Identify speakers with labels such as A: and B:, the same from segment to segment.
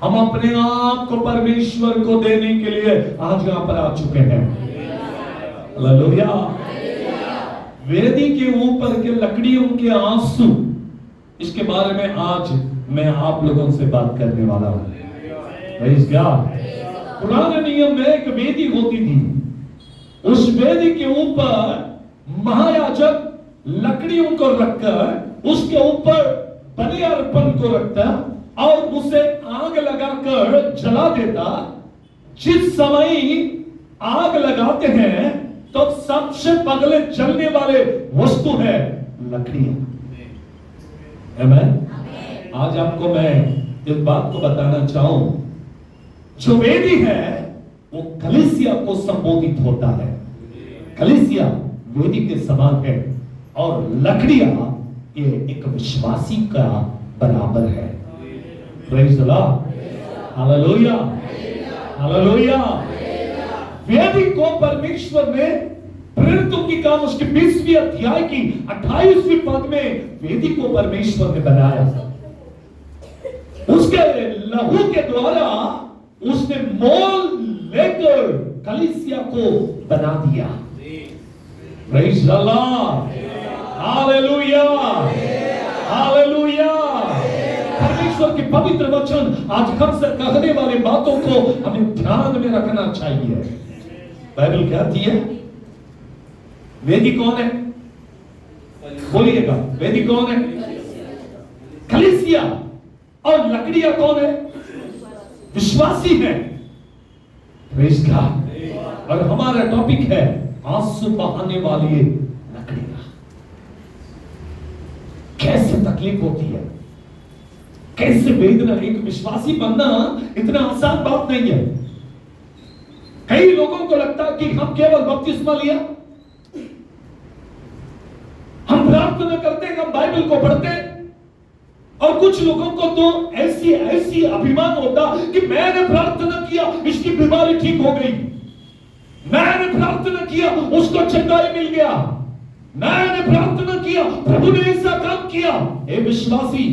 A: हम अपने आप को परमेश्वर को देने के लिए आज यहां पर आ चुके हैं। हालेलुया। वेदी के ऊपर के लकड़ियों के आंसू, इसके बारे में आज मैं आप लोगों से बात करने वाला हूं। Praise God. पुराने नियम में एक वेदी होती थी। उस वेदी के ऊपर महायाजक लकड़ियों को रखकर उसके ऊपर बलि अर्पण को रखता और उसे आग लगाकर जला देता। जिस समय आग लगाते हैं तो सबसे पहले जलने वाले वस्तु है लकड़ियां। आमीन। आज आपको मैं इस बात को बताना चाहूं, जो वेदी है वो कलीसिया को संबोधित होता है। कलीसिया वेदी के समान है और लकड़ियां ये एक विश्वासी का बराबर है। Praise the Lord. Hallelujah. Hallelujah. वेदी को परमेश्वर ने प्रेरितों की काम उसके 20वें अध्याय की 28वीं पद में वेदी को परमेश्वर ने बनाया। उसके लहू के द्वारा उसने मोल लेकर कलीसिया को बना दिया। Praise the Lord. Hallelujah. Hallelujah. परमेश्वर के पवित्र वचन आज हमसे कहने वाले बातों को हमें ध्यान में रखना चाहिए। बाइबल कहती है वेदी कौन है? बोलिएगा, वेदी कौन है? कलीसिया। और लकड़ियां कौन है? विश्वासी है। Praise God. और हमारा टॉपिक है आंसू बहाने वाली लकड़ियां। कैसे तकलीफ होती है, कैसे वेदना। एक विश्वासी बनना इतना आसान बात नहीं है। कई लोगों को लगता है कि हम केवल बपतिस्मा लिया, हम प्रार्थना करते हैं, हम बाइबल को पढ़ते हैं। और कुछ लोगों को तो ऐसी अभिमान होता कि मैंने प्रार्थना किया इसकी बीमारी ठीक हो गई, मैंने प्रार्थना किया उसको चंगाई मिल गया, मैंने प्रार्थना किया प्रभु ने ऐसा काम किया। हे विश्वासी,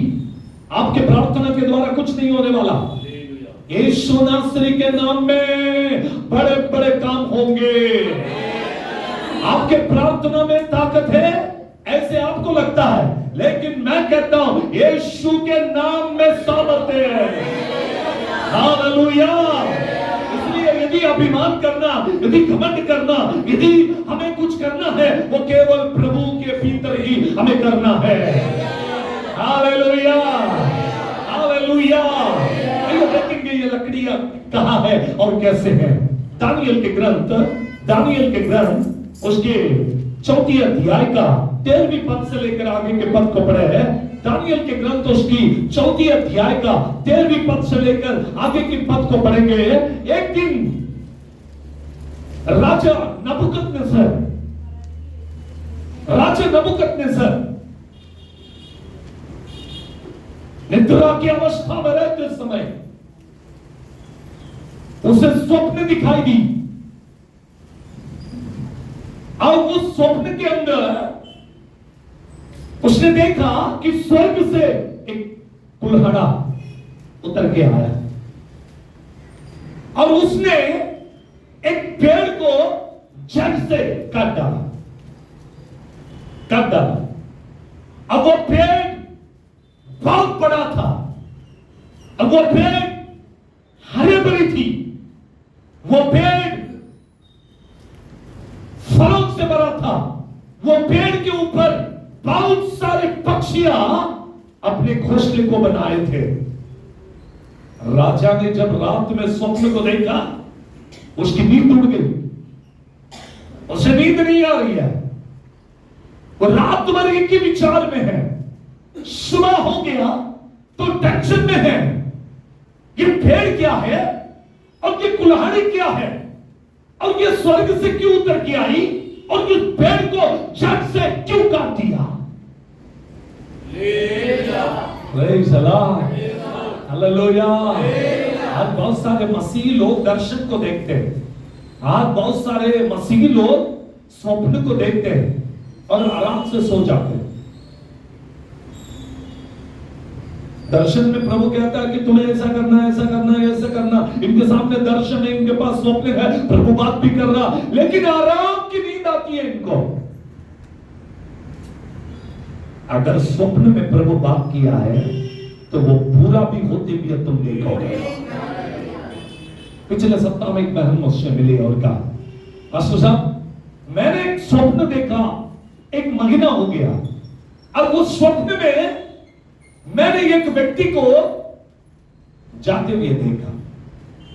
A: आपके प्रार्थना के द्वारा कुछ नहीं होने वाला। यीशु नासरी के नाम में बड़े बड़े काम होंगे। आपके प्रार्थना में ताकत है ऐसे आपको लगता है, लेकिन मैं कहता हूं यीशु के नाम में सामर्थ्य है। हालेलुया। इसलिए यदि अभिमान करना, यदि घमंड करना, यदि हमें कुछ करना है वो केवल प्रभु के भीतर ही हमें करना है। हालेलुया। हालेलुया। आइए देखेंगे ये लकड़ियां कहां है और कैसे है। दानियल के ग्रंथ उसके 4 अध्याय का 13वीं पद से लेकर आगे के पद को पढ़े हैं। दानियल के ग्रंथ उसकी 4 अध्याय का 13वीं पद से लेकर आगे के पद को पढ़ेंगे। एक दिन राजा नबूकदनेस्सर निद्रा की अवस्था में रहते समय उसे स्वप्न दिखाई दी और उस स्वप्न के अंदर उसने देखा कि स्वर्ग से एक कुल्हाड़ा उतर के आया और उसने एक पेड़ को जड़ से काट डाला। अब वो पेड़ बहुत बड़ा था, अब वो पेड़ हरे भरी थी, वो पेड़ फलों से भरा था, वो पेड़ के ऊपर बहुत सारे पक्षियां अपने घोंसले को बनाए थे। राजा ने जब रात में स्वप्न को देखा उसकी नींद उड़ गई, उसे नींद नहीं आ रही है, वो रात भर एक ही विचार में है। सुबह हो गया तो टेंशन में है, ये पेड़ क्या है और ये कुल्हाड़ी क्या है और ये स्वर्ग से क्यों उतर के आई और इस पेड़ को जड़ से क्यों काट दिया। Praise the Lord. हालेलुया। आज बहुत सारे मसीही लोग दर्शन को देखते हैं, आज बहुत सारे मसीही लोग स्वप्न को देखते हैं और आराम से सो जाते हैं। दर्शन में प्रभु कहता है कि तुम्हें ऐसा करना इनके सामने दर्शन है, इनके पास स्वप्न है, प्रभु बात भी कर रहा, लेकिन आराम की नींद आती है इनको। अगर स्वप्न में प्रभु बात किया है तो वो पूरा भी होते भी तुम देखोगे। पिछले सप्ताह में एक बहन मुझसे मिली और कहा, पास्टर साहब मैंने एक स्वप्न देखा, एक महीना हो गया, और वो स्वप्न में मैंने एक व्यक्ति को जाते हुए देखा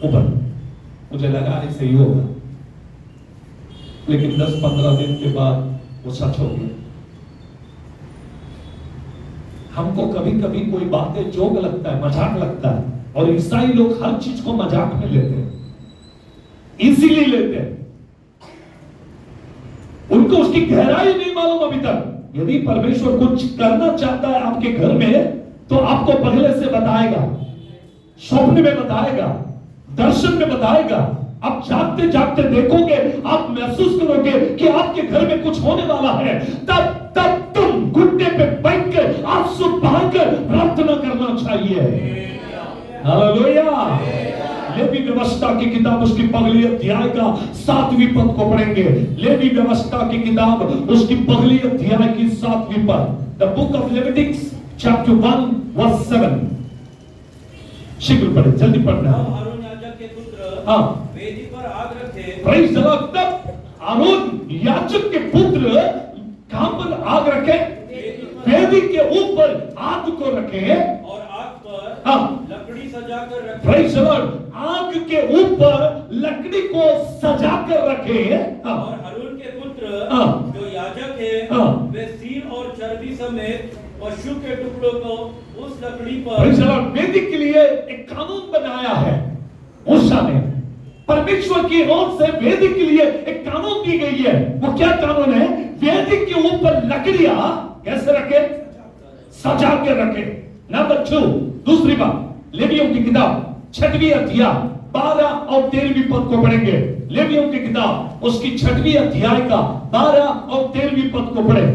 A: ऊपर, मुझे लगा ऐसे ही होगा, लेकिन 10-15 दिन के बाद वो सच हो गया। हमको कभी कभी कोई बातें जोक लगता है, मजाक लगता है, और ईसाई लोग हर चीज को मजाक में लेते हैं, इसीलिए लेते हैं, उनको उसकी गहराई नहीं मालूम अभी तक। यदि परमेश्वर कुछ करना चाहता है आपके घर में तो आपको पहले से बताएगा, स्वप्न में बताएगा, दर्शन में बताएगा। आप जागते जागते देखोगे, आप महसूस करोगे कि आपके घर में कुछ होने वाला है, तब तुम घुटने पे बैठ कर आंसू बहाकर प्रार्थना करना चाहिए। हालेलुया। लेवी व्यवस्था की किताब उसकी पहली अध्याय का 7वीं पद को पढ़ेंगे। लेवी व्यवस्था की किताब उसकी पहली अध्याय की 7वीं पद, the book of Leviticus chapter 1 verse 7। शीघ्र पढ़े, जल्दी पढ़ना।
B: आरोन याजक के पुत्र वेदी पर आग रखे।
A: Praise the Lord. तब आरोन याजक के पुत्र कहां पर आग रखे? वेदी के ऊपर आग को रखे,
B: और आग पर लकड़ी सजाकर रखे।
A: Praise the Lord. आग के ऊपर लकड़ी को सजाकर रखे,
B: और हारून के पुत्र जो याजक है वे सील और चर्बी समेत पशु के टुकड़ों को उस लकड़ी पर
A: वेदी के लिए एक कानून बनाया है। मूसा ने परमेश्वर की ओर से वेदी के लिए एक कानून दी गई है। वो क्या कानून है? वेदी के ऊपर लकड़ियां कैसे रखे? सजा के रखे। नंबर 2, दूसरी बात, लेवियों की किताब 6वीं अध्याय 12 और 13वीं पद को पढ़ेंगे। लेवियों की किताब उसकी 6वीं अध्याय का 12 और 13वीं पद को पढ़े।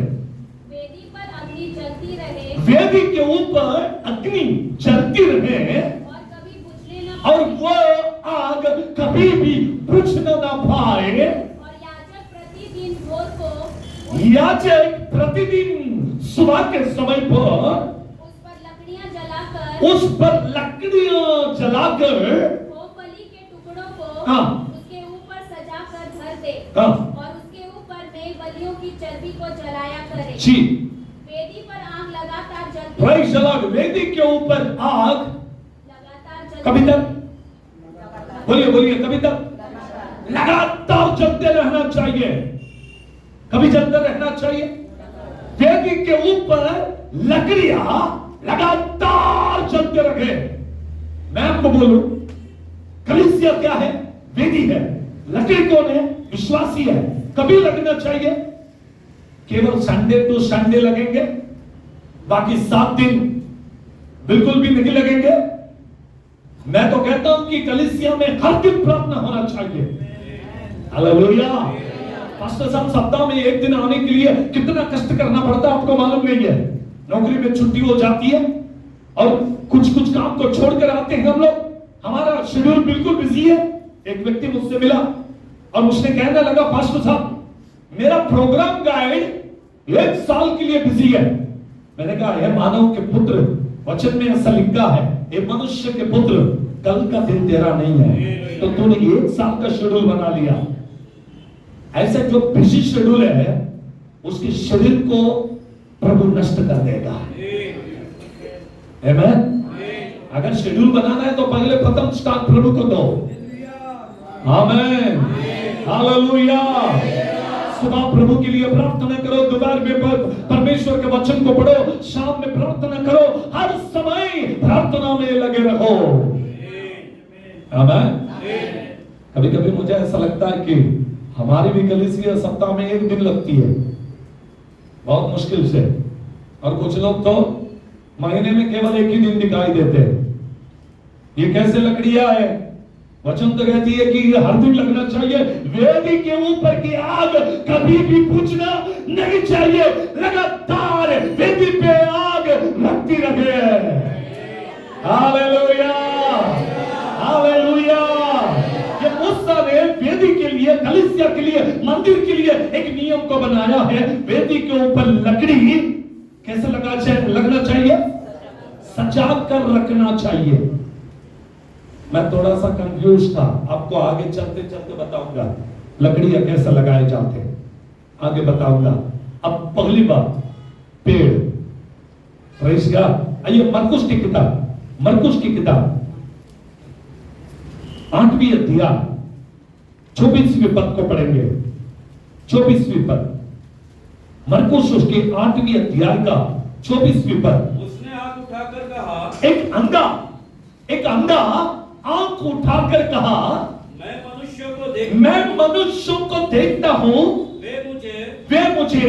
A: वेदी के ऊपर अग्नि जलती रहे और वो आग कभी भी बुझ न पाए।
C: और
A: याजक प्रतिदिन सुबह के समय पर उस पर लकड़ियां जलाकर
C: बलि के टुकड़ों को उसके ऊपर सजाकर धर दे, और उसके ऊपर मेल बलियों की चर्बी को जलाया करे।
A: जी।
C: वेदी पर आग लगातार जलती।
A: Praise the Lord. वेदी के ऊपर आग
C: लगातार जलती।
A: कभी तक? बोलिए कभी तक? लगातार जलते रहना चाहिए। कभी जलते रहना चाहिए। वेदी के ऊपर लकड़ियां लगातार जलते रखे। मैं आपको बोलूं, कलीसिया क्या है? वेदी है। लकड़ी कौन है? विश्वासी है। कभी लगना चाहिए? केवल संडे टू संडे लगेंगे, बाकी 7 दिन बिल्कुल भी नहीं लगेंगे। मैं तो कहता हूं कि कलीसिया में हर दिन प्रार्थना होना चाहिए। हालेलुया। पास्टर साहब, सप्ताह में एक दिन आने के लिए कितना कष्ट करना पड़ता है आपको मालूम नहीं है। नौकरी में छुट्टी हो जाती है और कुछ काम को छोड़कर आते हैं हम लोग। हमारा शेड्यूल बिल्कुल बिजी है। एक व्यक्ति मुझसे मिला और उसने कहने लगा, पास्टर साहब मेरा प्रोग्राम गाइड 1 साल के लिए बिजी है। मैंने कहा, हे मानव के पुत्र, वचन में ऐसा लिखा है, हे मनुष्य के पुत्र, कल का दिन तेरा नहीं है, तो तूने 1 साल का शेड्यूल बना लिया। ऐसा जो बिजी शेड्यूल है उसके शरीर को प्रभु नष्ट कर देगा। आमेन। अगर शेड्यूल बनाना है तो पहले प्रथम स्थान प्रभु को दो। आमेन। हालेलुया। सुबह प्रभु के लिए प्रार्थना करो, दोपहर में परमेश्वर के वचन को पढ़ो, शाम में प्रार्थना करो, हर समय प्रार्थना में लगे रहो। आमेन। कभी कभी मुझे ऐसा लगता है कि हमारी भी कलीसिया सप्ताह में 1 दिन लगती है, बहुत मुश्किल से, और कुछ लोग तो महीने में केवल 1 ही दिन दिखाई देते हैं। ये कैसे लकड़ियां है? वचन तो कहती है कि ये हर दिन लगना चाहिए। वेदी के ऊपर की आग कभी भी बुझना नहीं चाहिए, लगातार वेदी पे आग लगती रहे। Hallelujah, hallelujah. कलीसिया के लिए, मंदिर के लिए एक नियम को बनाया है। वेदी के ऊपर लकड़ी कैसे लगना चाहिए? सजा कर रखना चाहिए। मैं थोड़ा सा कंफ्यूज था, आपको आगे चलते चलते बताऊंगा लकड़ियां कैसे लगाए जाते हैं, आगे बताऊंगा। अब पहली बात, पेड़। Praise God. आइए मरकुस की किताब 8वीं अध्याय 24वीं पद को पढ़ेंगे। 24वीं पद, मरकुस उसके 8वीं अध्याय का 24वीं पद।
B: उसने आंख उठाकर कहा,
A: एक अंधा आंख उठाकर कहा,
B: मैं
A: मनुष्यों को देखता हूं, वे मुझे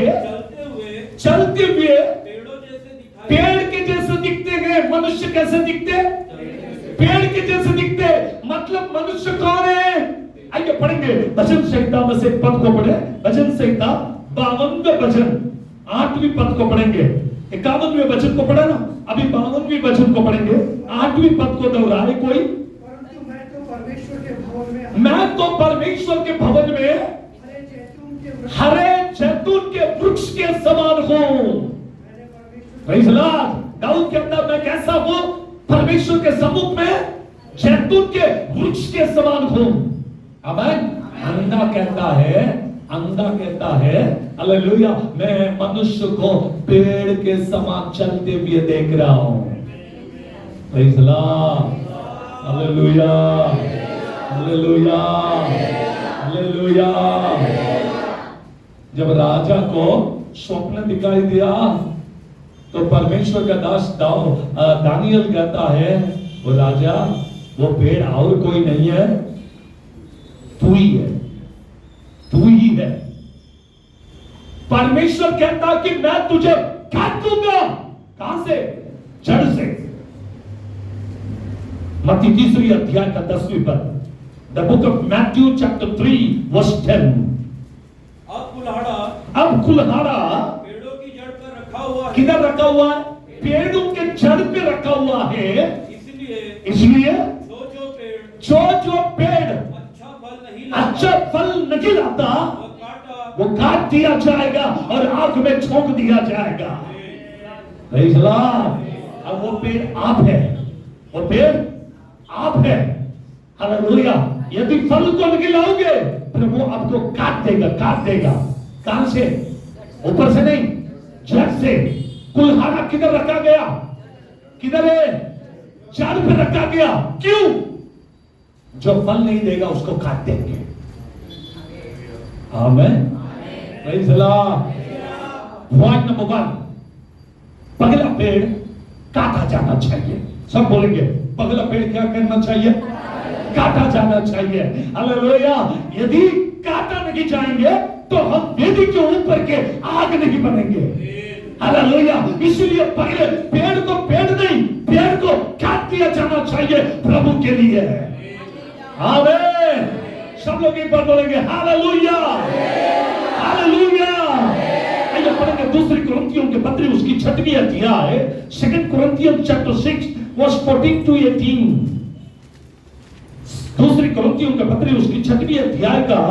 A: चलते हुए पेड़ के जैसे दिखते हैं। मनुष्य कैसे दिखते? पेड़ के जैसे दिखते। मतलब मनुष्य कौन है? आइए पढ़ेंगे भजन संहिता में से पद को पढ़े। भजन संहिता 52वें भजन 8वीं पद को पढ़ेंगे। 51वें वचन को पढ़ा ना, अभी 52वीं वचन को पढ़ेंगे। 8वीं पद को दोहराए कोई।
D: परंतु मैं तो परमेश्वर के भवन में हरे जैतून के
A: वृक्ष के समान हूं। Praise Lord. दाऊद कहता मैं कैसा हूं? परमेश्वर के सम्मुख में जैतून के वृक्ष के समान हूं। आमीन। अंधा कहता है हालेलुया, मैं मनुष्य को पेड़ के समान चलते हुए देख रहा हूं। Praise Lord. Hallelujah, hallelujah, hallelujah. जब राजा को स्वप्न दिखाई दिया तो परमेश्वर का दास दानियल कहता है, वो राजा, वो पेड़ और कोई नहीं है, तू ही है, तू ही है। परमेश्वर कहता कि मैं तुझे काट दूंगा। कहां से? जड़ से। मत्ती 3 अध्याय का 10वीं पद। The book of Matthew chapter 3 verse 10। अब कुल्हाड़ा
B: पेड़ों की जड़ पर रखा हुआ है।
A: किधर रखा हुआ है? पेड़ों के जड़ पे रखा हुआ है। इसलिए जो पेड़ अच्छा फल नहीं लाता, वो काट दिया जाएगा और आग में झोंक दिया जाएगा। Praise Lord. अब वो पेड़ आप है, वो पेड़ आप है। हालेलुया। यदि फल को नहीं लाओगे, प्रभु आपको काट देगा। कहां से? ऊपर से नहीं, जड़ से। कुल्हाड़ा किधर रखा गया? किधर है? जड़ पे रखा गया। क्यों? जो फल नहीं देगा उसको काट देंगे। आमीन। Praise Lord. पॉइंट नंबर 1, पगला पेड़ काटा जाना चाहिए। सब बोलेंगे पगला पेड़ क्या करना चाहिए? काटा जाना चाहिए। हालेलुया। यदि काटा नहीं जाएंगे तो हम वेदी के ऊपर के आग नहीं बनेंगे। हालेलुया। इसलिए पहले पेड़ को काट दिया जाना चाहिए प्रभु के लिए। आमीन। सब लोग एक बार बोलेंगे हालेलुया, हालेलुया। आइए पढ़ेंगे 2 कुरिन्थियों के पत्री उसकी 6वीं अध्याय 2 Corinthians chapter 6 verse 14 to 18। 2 कुरिन्थियों के पत्री उसकी 6वीं अध्याय का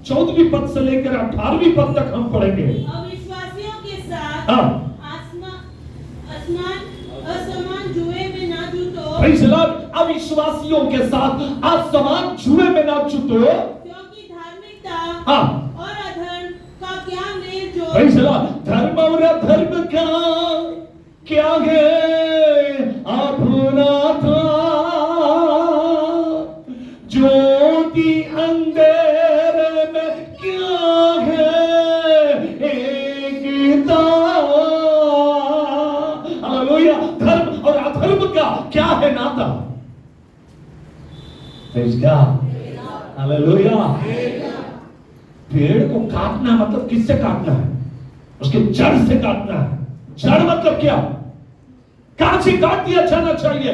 A: 14वीं पद से लेकर 18वीं पद तक हम पढ़ेंगे।
C: अविश्वासियों के साथ असमान जुए में ना जुटो।
A: Praise Lord. अविश्वासियों के साथ असमान जुए में ना जुटो,
C: क्योंकि धार्मिकता और अधर्म का क्या मेल जोल।
A: Praise Lord. धर्म और अधर्म का क्या है अपना था, ज्योति अंधेरे में क्या है एकता। हालेलुया। धर्म और अधर्म का क्या है नाता? Praise God. हालेलुया। पेड़ को काटना मतलब किससे काटना है? उसके जड़ से काटना है। जड़ मतलब क्या? कहां से काट दिया जाना चाहिए?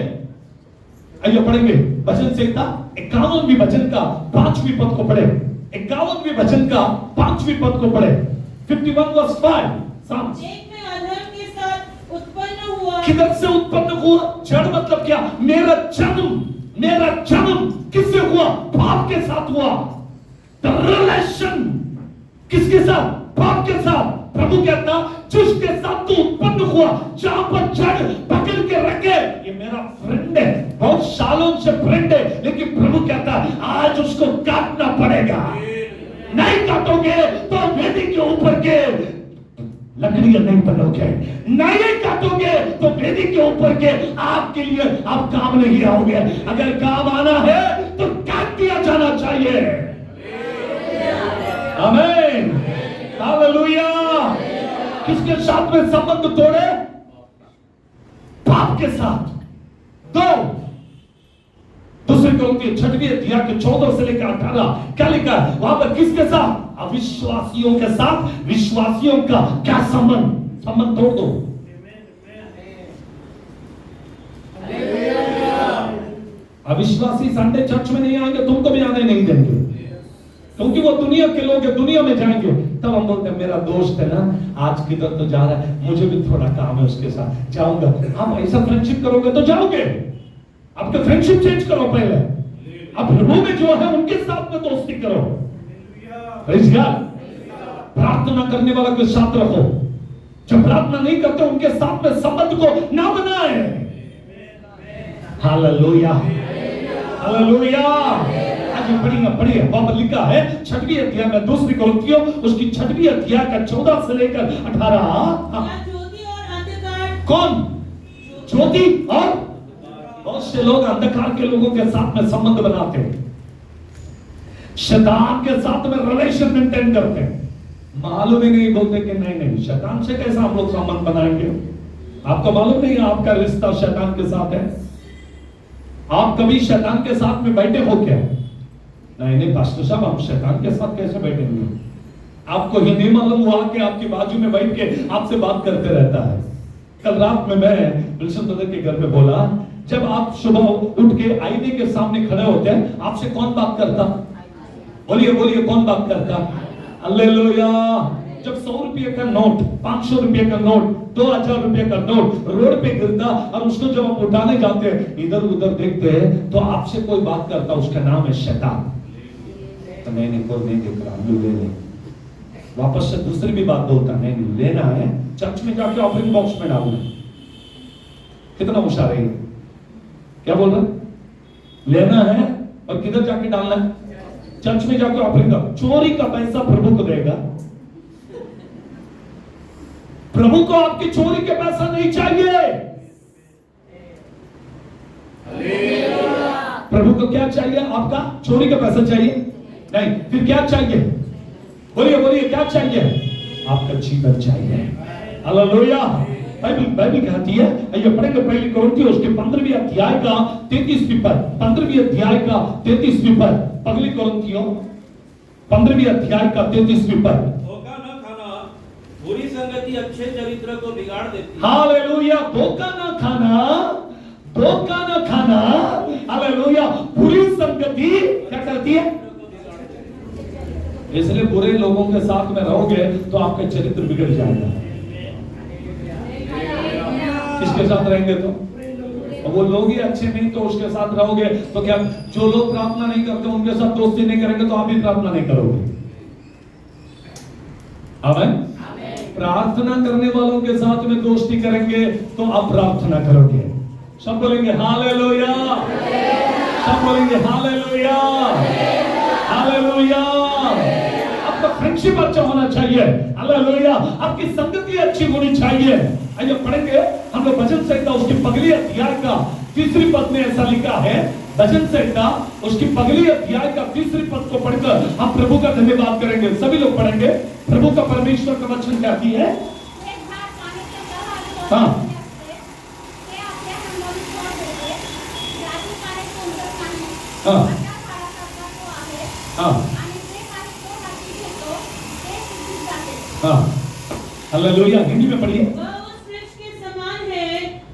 A: आइए पढ़ेंगे भजन संहिता 51वें भजन का 5वीं पद को पढ़े। 51वें भजन का 5वीं पद को पढ़े। 51 verse 5।
C: एक में अधर्म के साथ उत्पन्न हुआ।
A: किधर से उत्पन्न हुआ? जड़ मतलब क्या? मेरा जन्म किससे हुआ? पाप के साथ हुआ। द रिलेशन किसके साथ? बाप के साथ। प्रभु कहता जिसके साथ तू उत्पन्न हुआ, जहां पर जड़ पकड़ के रखे, ये मेरा फ्रेंड है, बहुत सालों से फ्रेंड है, लेकिन प्रभु कहता आज उसको काटना पड़ेगा। नहीं काटोगे तो वेदी के ऊपर के लकड़ियां नहीं बनोगे, नहीं काटोगे तो वेदी के ऊपर के आपके लिए आप काम नहीं आओगे। अगर काम आना है तो काट दिया जाना चाहिए। आमीन, हालेलुया। किसके साथ में संबंध तोड़े? पाप के साथ। दूसरे कोरिन्थियों 6वें अध्याय के 14 से लेकर 18 क्या लिखा है वहां पर? किसके साथ? अविश्वासियों के साथ। विश्वासियों का क्या संबंध? संबंध तोड़ दो। अविश्वासी संडे चर्च में नहीं आएंगे, तुमको भी आने नहीं देंगे, क्योंकि वो दुनिया के लोग हैं, दुनिया में जाएंगे। तब हम बोलते हैं मेरा दोस्त है ना, आज किधर तो जा रहा है, मुझे भी थोड़ा काम है, उसके साथ जाऊंगा। आप ऐसा फ्रेंडशिप करोगे तो जाओगे। आपका फ्रेंडशिप चेंज करो पहले। अब प्रभु में जो है उनके साथ में दोस्ती करो। प्रार्थना करने वाला के साथ रहो, जो प्रार्थना नहीं करते उनके साथ में संबंध को ना बनाए। Hallelujah, hallelujah. पढ़िए वहां पर लिखा है 6वें अध्याय में, दूसरी कोरिन्थियों उसकी 6वें अध्याय का 14 से लेकर 18।
E: ज्योति और अंधकार।
A: कौन? ज्योति और बहुत से लोग अंधकार के लोगों के साथ में संबंध बनाते हैं, शैतान के साथ में रिलेशन मेंटेन करते हैं। मालूम ही नहीं, बोलते कि नहीं शैतान से कैसा हम लोग संबंध बनाएंगे? आपको मालूम नहीं आपका रिश्ता शैतान के साथ है? आप कभी शैतान के साथ में बैठे हो क्या? नहीं पास्टर साहब, हम शैतान के साथ कैसे बैठेंगे? आपको ये नहीं मालूम हुआ कि आपकी बाजू में बैठ के आपसे बात करते रहता है। कल रात में मैं विल्सन ब्रदर के घर में बोला, जब आप सुबह उठ के आईने के सामने खड़े होते हैं, आपसे कौन बात करता? बोलिए कौन बात करता? हालेलुया। जब 100 रुपये का नोट, 500 रुपये का नोट, 2000 रुपये का नोट रोड पे गिरता और उसको जब आप उठाने जाते हैं, इधर उधर देखते हैं, तो आपसे कोई बात करता, उसका नाम है शैतान। तो नहीं कोई नहीं देख रहा, हम ले लें। वापस से दूसरी भी बात बोलता, नहीं लेना है, चर्च में जाके ऑफरिंग बॉक्स में डालना। कितना होशियार है? क्या बोल रहा? लेना है और किधर जाके डालना है? चर्च में जाके ऑफरिंग। चोरी का पैसा प्रभु को देगा। प्रभु को आपकी चोरी के पैसा नहीं चाहिए। प्रभु को क्या चाहिए? आपका चोरी का पैसा चाहिए नहीं। फिर क्या चाहिए? बोलिए क्या चाहिए? आपका जीवन चाहिए। हालेलुया। बाइबल कहती है, ये पढ़ेंगे पहली कोरिन्थियों उसके 15वें अध्याय का 33वें पद। 15वें अध्याय का 33वें पद। पहली कोरिन्थियों 15वें अध्याय का 33वें पद।
B: धोखा न खाना बुरी संगति अच्छे चरित्र को बिगाड़ देती है।
A: हालेलुया। धोखा न खाना, हालेलुया, बुरी संगति क्या करती है? इसलिए बुरे लोगों के साथ में रहोगे तो आपका चरित्र बिगड़ जाएगा। किसके साथ रहेंगे तो? वो लोग ही अच्छे नहीं तो उसके साथ रहोगे तो क्या? जो लोग प्रार्थना नहीं करते उनके साथ दोस्ती नहीं करेंगे तो आप भी प्रार्थना नहीं करोगे। आमीन। प्रार्थना करने वालों के साथ में दोस्ती करेंगे तो आप प्रार्थना करोगे। सब बोलेंगे हालेलुया, सब बोलेंगे हालेलुया, हालेलुया। आपका फ्रेंडशिप अच्छा होना चाहिए। हालेलुया। आपकी संगति अच्छी होनी चाहिए। आइए पढ़ेंगे हम लोग भजन संहिता उसकी पगली अध्याय का 3री पद में ऐसा लिखा है। भजन संहिता उसकी पगली अध्याय का 3री पद को पढ़कर हम प्रभु का धन्यवाद करेंगे। सभी लोग पढ़ेंगे। प्रभु का परमेश्वर का वचन कहती है, हाँ हाँ हाँ हाँ। हालेलुया। हिंदी में पढ़िए।
E: वह उस वृक्ष के समान है।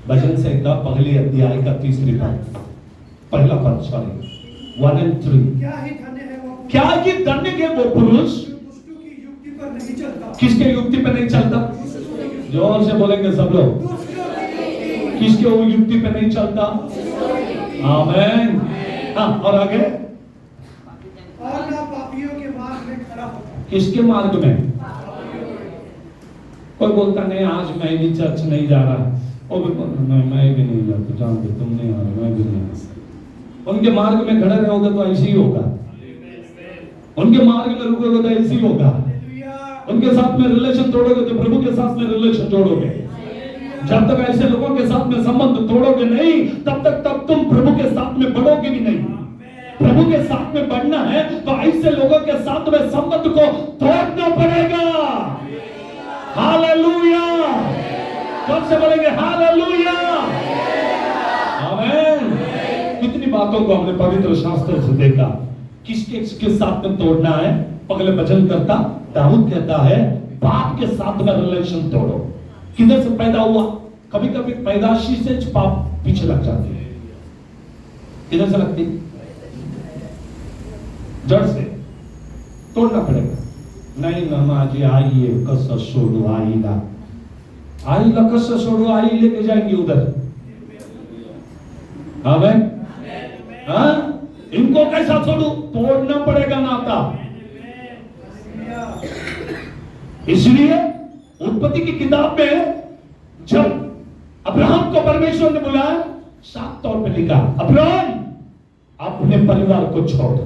A: भजन संहिता पहले अध्याय का 3री पद, पहला पद, सॉरी 1 और 3।
D: क्या ही धन्य है वो,
A: क्या ही धन्य है वो पुरुष
D: जो दुष्टों की युक्ति पर नहीं चलता।
A: किसके युक्ति पे नहीं चलता? जोर से बोलेंगे सब लोग। किसके वो युक्ति पे नहीं चलता? आमीन। हाँ, और आगे?
D: और ना पापियों के खड़ा होता है।
A: किसके मार्ग में? कोई बोलता नहीं आज मैं भी चर्च नहीं जा रहा, वो भी मैं भी नहीं जाता, जानते तुम नहीं आ रहे, मैं भी नहीं आ सकता। उनके मार्ग में खड़े रहोगे तो ऐसे ही होगा, उनके मार्ग में रुकोगे तो ऐसे ही होगा, उनके साथ में रिलेशन तोड़ोगे तो प्रभु के साथ में रिलेशन जोड़ोगे। जब तक ऐसे लोगों के साथ में संबंध तोड़ोगे नहीं, तब तुम प्रभु के साथ में बढ़ोगे भी नहीं। प्रभु के साथ में बढ़ना है तो ऐसे लोगों के साथ में संबंध को तोड़ना पड़ेगा। हालेलुया, कब से बोलेंगे हालेलुया, आमीन। कितनी बातों को हमने पवित्र शास्त्रों से देखा, किसके साथ में तोड़ना है। पगले भजन करता दाऊद कहता है बाप के साथ में रिलेशन तोड़ो। किधर से पैदा हुआ? कभी कभी पैदाशी से पाप पीछे लग जाती है। किधर से लगती? जड़ से तोड़ना पड़ेगा। नहीं मामा जी आइए कसर छोड़ो, आईला कसर छोड़ो, आई लेके जाएंगे उधर। आमीन। हाँ, इनको कैसा छोड़ू? तोड़ना पड़ेगा नाता। इसलिए उत्पत्ति की किताब में जब अब्राहम को परमेश्वर ने बुलाया, साफ तौर पे लिखा अब्राहम अपने परिवार को छोड़,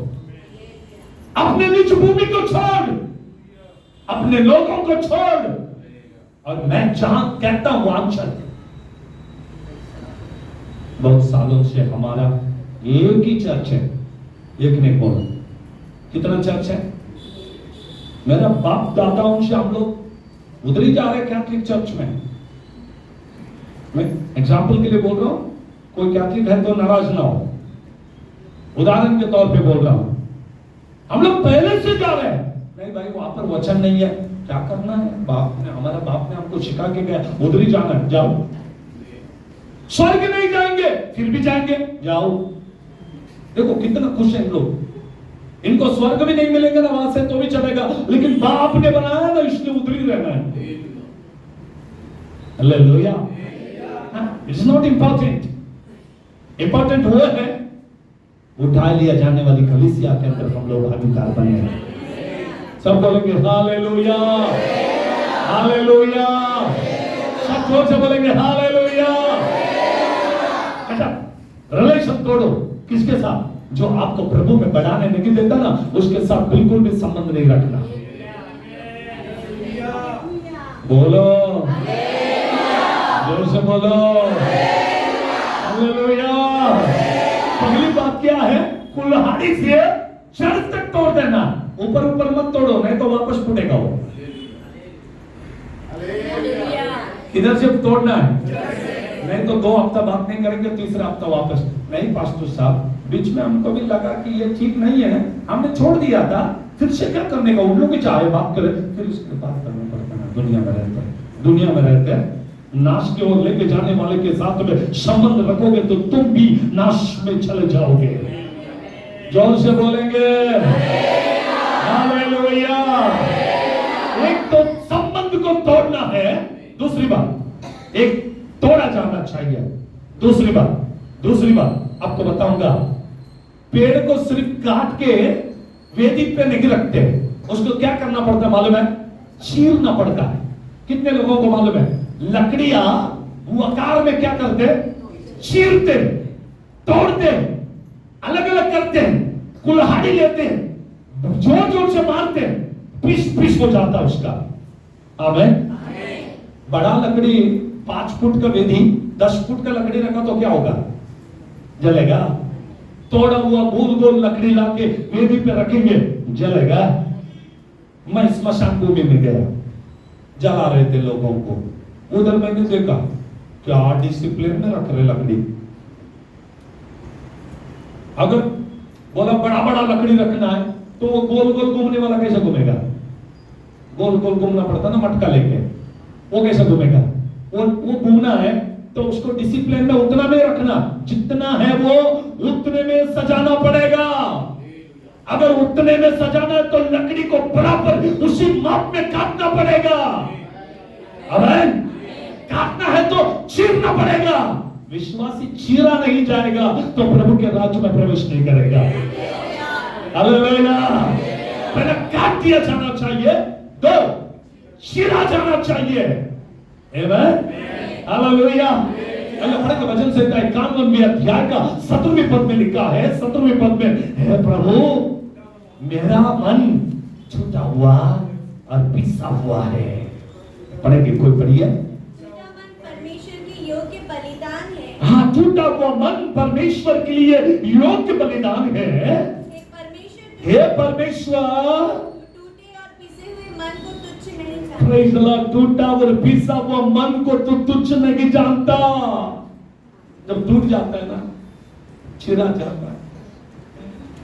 A: अपने निज भूमि को छोड़, अपने लोगों को छोड़, और मैं जहां कहता हूं वहां चल। बहुत सालों से हमारा एक ही चर्च है, एक नहीं बोला। कितना चर्च है? मेरा बाप दादाओं से हम लोग उधर ही जा रहे कैथलिक चर्च में। मैं एग्जाम्पल के लिए बोल रहा हूं, कोई कैथलिक है तो नाराज ना हो, उदाहरण के तौर पे बोल रहा हूं। हम लोग पहले से जा रहे हैं। नहीं भाई वहां पर वचन नहीं है, क्या करना है? बाप ने, हमारा बाप ने हमको सिखा के गया उधर ही जाना है, जाओ। स्वर्ग नहीं जाएंगे फिर भी जाएंगे, जाओ। देखो कितना खुश है लोग, इनको स्वर्ग भी नहीं मिलेगा ना वहां से तो भी चलेगा, लेकिन बाप ने बनाया ना इसलिए उधर ही रहना है। Hallelujah. It's not important. Important वो है उठा लिया जाने वाली कलीसिया के अंदर हम लोग भागीदार बने हैं। सब बोलेंगे हालेलुया, हालेलुया, सब जोर से बोलेंगे हालेलुया। अच्छा, रिलेशन तोड़ो किसके साथ? जो आपको प्रभु में बढ़ाने नहीं देता ना, उसके साथ बिल्कुल भी संबंध नहीं रखना। बोलो, जोर से बोलो हालेलुया। पहली बात क्या है? कुल्हाड़ी से जड़ तक तोड़ देना, ऊपर ऊपर मत तोड़ो, नहीं तो वापस फूटेगा वो। किधर से तोड़ना है? नहीं तो 2 हफ्ता बात नहीं करेंगे, तीसरा हफ्ता वापस। नहीं पास्टर साहब, बीच में हमको भी लगा कि ये ठीक नहीं है, हमने छोड़ दिया था, फिर से क्या करने का? उन लोग भी चाहे बात करें, फिर उसके बात करना पड़ता है। दुनिया में रहते हैं, नाश की ओर लेके जाने वाले के साथ में संबंध रखोगे तो तुम भी नाश में चले जाओगे। जोर से बोलेंगे हालेलुया। एक तो संबंध को तोड़ना है, दूसरी बात एक तोड़ा जाना चाहिए। दूसरी बात आपको बताऊंगा, पेड़ को सिर्फ काट के वेदी पे नहीं रखते, उसको क्या करना पड़ता है मालूम है? चीरना पड़ता है। कितने लोगों को मालूम है? लकड़ियां वकार में क्या करते? चीरते, तोड़ते, अलग अलग करते, कुल्हाड़ी लेते, जोर जोर से मारते, पीस हो जाता उसका। आमीन। बड़ा लकड़ी 5 फुट का वेदी 10 फुट का लकड़ी रखा तो क्या होगा? जलेगा। तोड़ा हुआ गोल गोल लकड़ी लाके वेदी पे रखेंगे, जलेगा। मैं स्मशान भूमि में गया, जला रहे थे लोगों को, उधर मैंने देखा क्या डिसिप्लिन में रख रहे लकड़ी। अगर बोला बड़ा बड़ा लकड़ी रखना है तो वो गोल गोल घूमने वाला कैसे घूमेगा? गोल गोल घूमना पड़ता ना मटका लेके, वो कैसे घूमेगा? वो घूमना है तो उसको डिसिप्लिन में उतना में रखना, जितना है वो उतने में सजाना पड़ेगा। अगर उतने में सजाना है तो लकड़ी को बराबर उसी माप में काटना पड़ेगा। आमीन। काटना है तो चीरना पड़ेगा। विश्वासी चीरा नहीं जाएगा तो प्रभु के राज्य में प्रवेश नहीं करेगा। हालेलुया। पहले काट दिया जाना चाहिए, दो चीरा जाना चाहिए। आमेन, हालेलुया। पढ़ेंगे वचन से 51वें अध्याय का 17वें पद में लिखा है, 17वें पद में, हे प्रभु मेरा मन छूटा हुआ और पिसा हुआ है। पढ़ेंगे, कोई पढ़िए।
C: टूटा मन परमेश्वर के योग्य बलिदान है।
A: हाँ, टूटा हुआ मन परमेश्वर के लिए योग्य बलिदान है। हे परमेश्वर,
C: टूटे और पिसे हुए मन को तुच्छ नहीं जानता।
A: Praise the Lord. टूटा और पिसा हुआ मन को तो तुच्छ नहीं जानता। जब टूट जाता है ना, चिरा जाता है,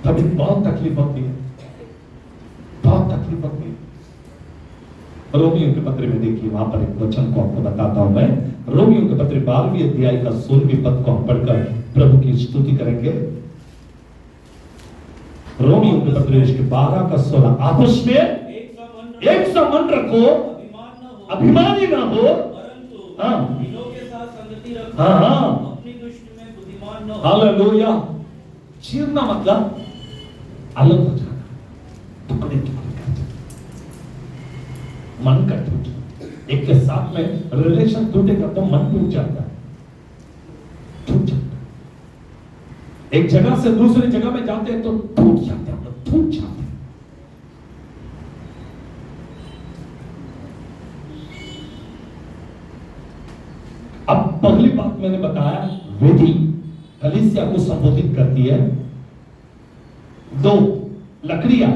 A: तभी बहुत तकलीफ होती है, बहुत तकलीफ होती है। रोमियो के पत्र में देखिए, वहां पर एक वचन को आपको बताता हूं मैं। रोमियो के पत्र 12वें अध्याय का 16वें पद को हम पढ़कर प्रभु की स्तुति करेंगे। रोमियो के पत्र इसके 12 का 16, आपस में एक सा मन रखो, अभिमानी ना हो,
B: परंतु
A: हाँ,
B: दिलों के साथ संगति रखो,
A: हाँ,
B: अपनी दृष्टि में बुद्धिमान न हो।
A: हालेलुया। चीरना मतलब अलग हो जाना, टुकड़े टुकड़े कर जाना, मन का टूट। एक के साथ में रिलेशन टूटेगा तो मन टूट जाता है, टूट जाता है। एक जगह से दूसरी जगह में जाते हैं तो टूट जाते हैं, हम लोग टूट जाते हैं। अब पहली बात मैंने बताया, वेदी कलीसिया को संबोधित करती है। दो, लकड़ियां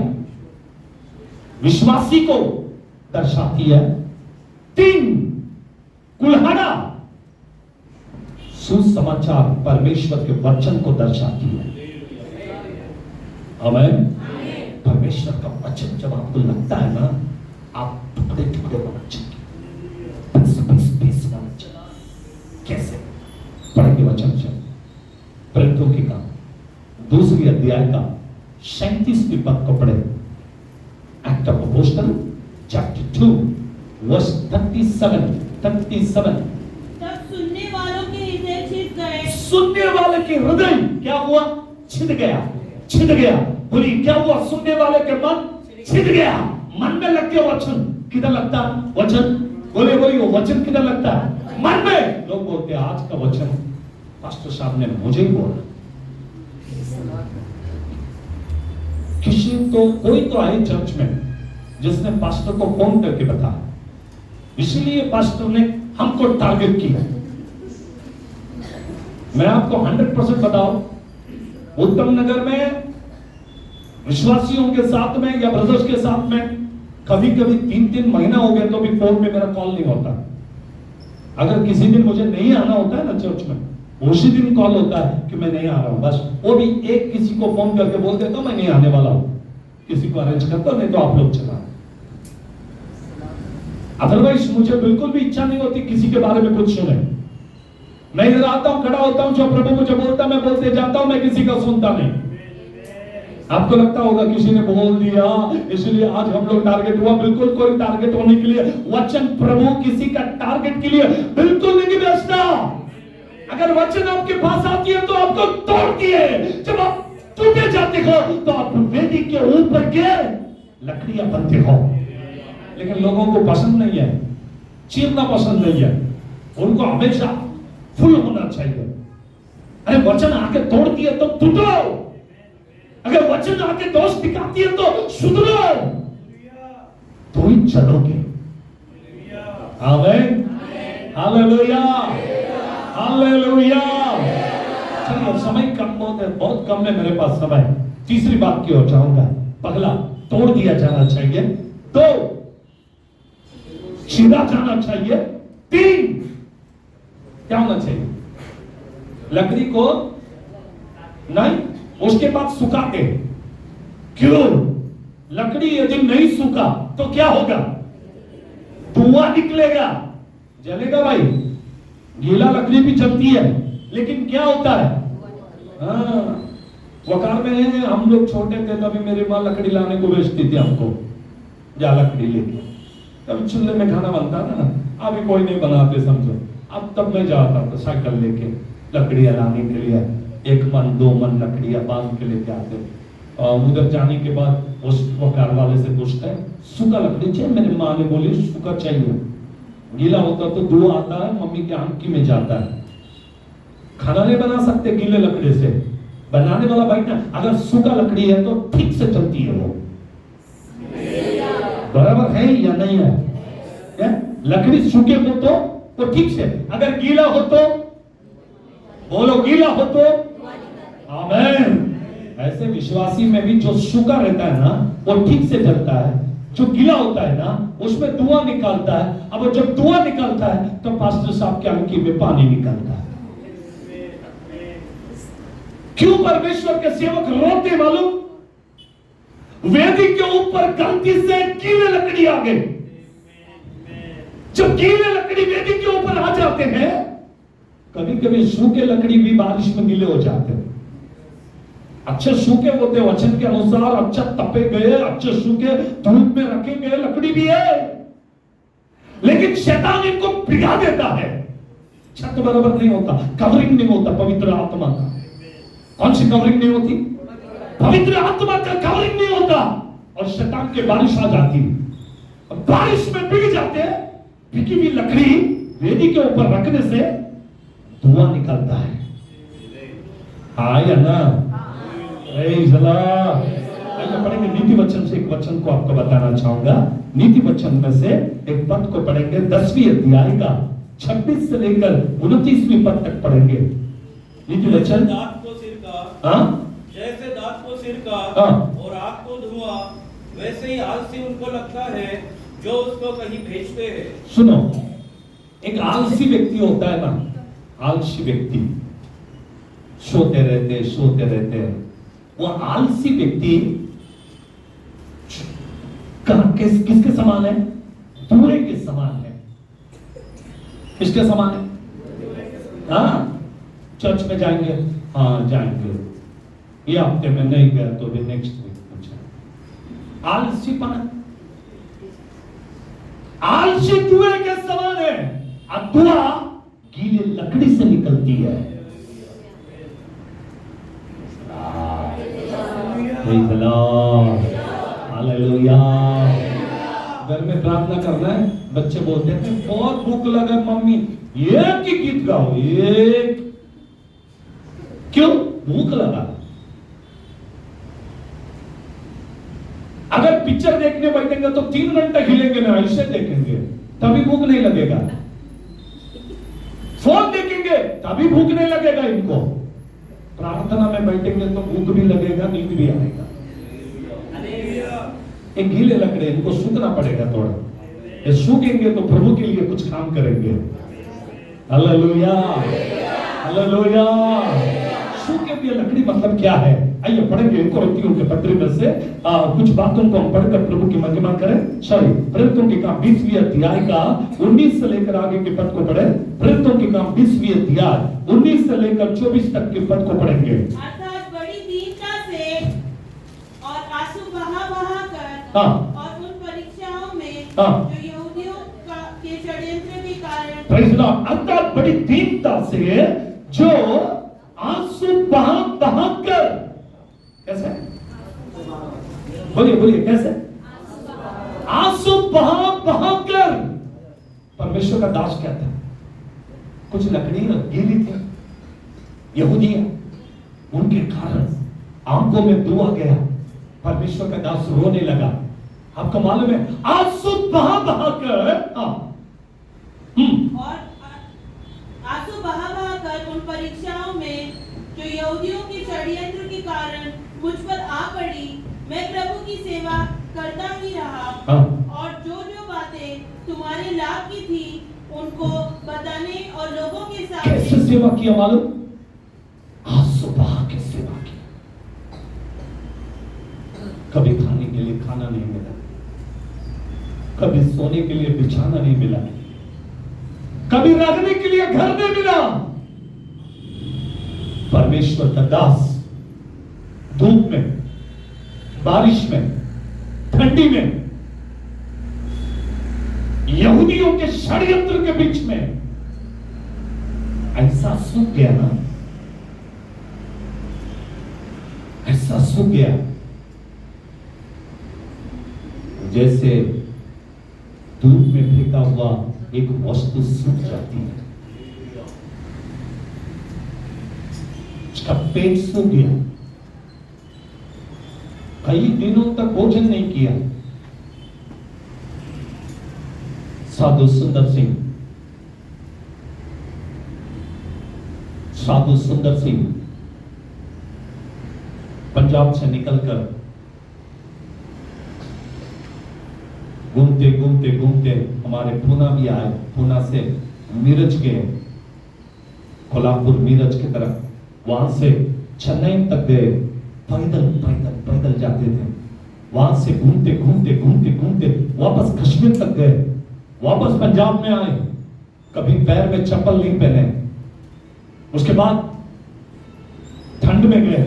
A: विश्वासी को दर्शाती है। तीन, कुल्हाड़ा सुसमाचार परमेश्वर के वचन को दर्शाती है। आमीन। परमेश्वर का वचन जब आपको लगता है ना, आप टुकड़े टुकड़े होना चाहिए, पीस होना चाहिए। कैसे पढ़ेंगे वचन से? प्रेरितों की काम 2 अध्याय का 37वें पद को पढ़े। Act of apostle chapter 2 verse 37।
E: तब सुनने वालों के हृदय छिद गए।
A: सुनने वाले के हृदय क्या हुआ? छिद गया, छिद गया। बोली क्या हुआ? सुनने वाले के मन छिद गया। मन में लग गया वचन। किधर लगता वचन? बोले वो वचन किधर लगता है? मन में। लोग बोलते हैं आज का वचन पास्टर साहब ने मुझे ही बोला। किसी तो कोई तो आए चर्च में जिसने पास्टर को फोन करके बताया, इसीलिए पास्टर ने हमको टारगेट किया। मैं आपको 100% बताऊं, उत्तम नगर में विश्वासियों के साथ में या ब्रदर्स के साथ में कभी कभी 3-3 महीना हो गया तो भी फोन में मेरा कॉल नहीं होता। अगर किसी दिन मुझे नहीं आना होता है ना चर्च में, उसी दिन कॉल होता है कि मैं नहीं आ रहा हूं। बस वो भी एक किसी को फोन करके बोल देता हूं मैं नहीं आने वाला हूं, किसी को अरेंज करता, नहीं तो आप लोग चला। अदरवाइज मुझे बिल्कुल भी इच्छा नहीं होती किसी के बारे में कुछ सुने। मैं इधर आता हूं, खड़ा होता हूं, जो प्रभु मुझे बोलता मैं बोलते जाता हूं, मैं किसी का सुनता नहीं। आपको लगता होगा किसी ने बोल दिया इसलिए आज हम लोग टारगेट हुआ। बिल्कुल कोई टारगेट होने के लिए वचन प्रभु किसी का टारगेट के लिए बिल्कुल नहीं बेचता। अगर वचन आपके पास आती है तो आपको तोड़ती है। जब आप टूटे जाते हो तो आप वेदी के ऊपर के लकड़ियां बनते हो। लेकिन लोगों को पसंद नहीं है, चीरना पसंद नहीं है, उनको हमेशा फुल होना चाहिए। अरे वचन आके तोड़ती है तो टूटो, अगर वचन आके दोष दिखाती है तो सुधरो, तो ही चलोगे। आमीन, हालेलुया, हालेलुया। चलिए समय कम बहुत कम है मेरे पास समय। तीसरी बात की ओर जाऊंगा। पहला, तोड़ दिया जाना चाहिए। 2, चीरा जाना चाहिए। 3, क्या होना चाहिए? लकड़ी को नहीं, उसके बाद सुखाते। क्यों? लकड़ी यदि नहीं सूखा तो क्या होगा? धुआं निकलेगा, जलेगा भाई। गीला लकड़ी भी जलती है, लेकिन क्या होता है? वकार में हम लोग छोटे थे तभी मेरी माँ लकड़ी लाने को भेजती थी हमको, जा लकड़ी लेके। तब चूल्हे में खाना बनता था ना, अभी कोई नहीं बनाते समझो। अब तब मैं जाता था साइकिल लेके लकड़ियां लाने के लिए, 1 मन 2 मन लकड़ियां बांध के लेके आते। उधर जाने के बाद वो कार वाले से पूछता है सूखा लकड़ी चाहिए, मेरी माँ ने बोली सूखा चाहिए, गीला होता तो धुआं आता है, मम्मी के आंखी में जाता है, खाना नहीं बना सकते गीले लकड़ी से, बनाने वाला बैठना, अगर सूखा लकड़ी है तो ठीक से चलती है वो, बराबर है या नहीं है? क्या लकड़ी सूखे हो तो ठीक से, अगर गीला हो तो बोलो, गीला हो तो आमीन। ऐसे विश्वासी में भी जो सूखा रहता है ना वो ठीक से जलता है, जो गीला होता है ना उसमें धुआं निकालता है, अब जब धुआं निकालता है तो पास्टर साहब के आंखी में पानी निकलता है। क्यों परमेश्वर के सेवक रोते मालूम? वेदी के ऊपर गलती से गीले लकड़ी आ गए, जब गीले लकड़ी वेदी के ऊपर आ जाते हैं, कभी कभी सूखे लकड़ी भी बारिश में गीले हो जाते हैं, अच्छे सूखे होते वचन के अनुसार, अच्छा तपे गए, अच्छे सूखे धूप में रखे गए लकड़ी भी है, लेकिन शैतान इनको भिगा देता है, छत बराबर नहीं होता, कवरिंग नहीं होता पवित्र आत्मा का। कौन सी कवरिंग नहीं होती? पवित्र आत्मा का कवरिंग नहीं होता, और शैतान के बारिश आ जाती, बारिश में भीग जाते हैं, भीगी हुई लकड़ी वेदी के ऊपर रखने से धुआं निकलता है, हाँ या ना? पढ़ेंगे नीति वचन से एक वचन को आपको बताना चाहूंगा, नीति वचन में से एक पद को पढ़ेंगे, 10वीं अध्याय का 26 से लेकर 29वीं पद तक पढ़ेंगे। नीति वचन,
B: दांत को सिर का, जैसे दांत को सिर का और आंख को धुआं, वैसे ही आलसी उनको लगता है जो उसको कहीं भेजते हैं।
A: सुनो, एक आलसी व्यक्ति होता है ना, आलसी व्यक्ति सोते रहते, वो आलसी व्यक्ति किसके समान है? धुएं के समान है। किसके समान है? हाँ, चर्च में जाएंगे, हाँ जाएंगे, ये हफ्ते में नहीं गया तो भी नेक्स्ट वीक। आलसीपना, आलसी धुएं के समान है, और धुआं गीले लकड़ी से निकलती है। हालेलुया। घर में प्रार्थना करना है, बच्चे बोलते हैं बहुत भूख लगा मम्मी, एक ही गीत गाओ, एक। क्यों? भूख लगा। अगर पिक्चर देखने बैठेंगे तो 3 घंटे हिलेंगे ना, ऐसे देखेंगे तभी भूख नहीं लगेगा, फोन देखेंगे तभी भूख नहीं लगेगा इनको, प्रार्थना में बैठेंगे तो भूख भी लगेगा, नींद भी आएगा। एक गीले लकड़े, इनको सूखना पड़ेगा थोड़ा, ये सूखेंगे तो प्रभु के लिए कुछ काम करेंगे। Hallelujah, hallelujah. सूखे हुए लकड़ी मतलब क्या है? आइए पढ़ेंगे कोरिन्थियों के पत्री में से कुछ बातों को हम पढ़कर प्रभु की महिमा करें। सॉरी, प्रेरितों के काम 20वीं अध्याय का 19 से लेकर आगे के पद को पढ़े। प्रेरितों के काम 20वीं अध्याय 19 से लेकर 24 तक के पद को पढ़ेंगे।
E: अर्थात बड़ी दीनता से और आंसू बहा कर और उन परीक्षाओं में जो यहूदियों के षड्यंत्र के कारण,
A: प्रेज़ लॉर्ड, अर्थात बड़ी दीनता से जो आंसू बहा कर, कैसे? बोलिए कैसे? आंसू बहा कर। परमेश्वर का दास क्या था? कुछ लकड़ी गीली थी, यहूदियां, उनके कारण आंखों में धुआं गया, परमेश्वर का दास रोने लगा। आपको मालूम है, आंसू बहा कर
E: और आंसू बहा कर उन परीक्षाओं में जो यहूदियों के षड्यंत्र के कारण मुझ पर आ पड़ी, मैं प्रभु की सेवा करता ही रहा और जो बातें तुम्हारे लाभ की थी उनको बताने और लोगों के साथ।
A: कैसे सेवा किया मालूम? आंसू बहा के सेवा किया। कभी खाने के लिए खाना नहीं मिला, कभी सोने के लिए बिछाना नहीं मिला, कभी रहने के लिए घर नहीं मिला। परमेश्वर का दास धूप में, बारिश में, ठंडी में, यहूदियों के षड्यंत्र के बीच में ऐसा सूख गया ना, ऐसा सूख गया जैसे धूप में फेंका हुआ एक वस्तु सूख जाती है, उसका पेट सूख गया, कई दिनों तक भोजन नहीं किया। साधु सुंदर सिंह पंजाब से निकलकर घूमते हमारे पूना भी आए, पूना से मीरज गए, कोल्हापुर मीरज की तरफ, वहां से चेन्नई तक गए, पैदल जाते थे। वहां से घूमते वापस कश्मीर तक गए, वापस पंजाब में आए, कभी पैर में चप्पल नहीं पहने। उसके बाद ठंड में गए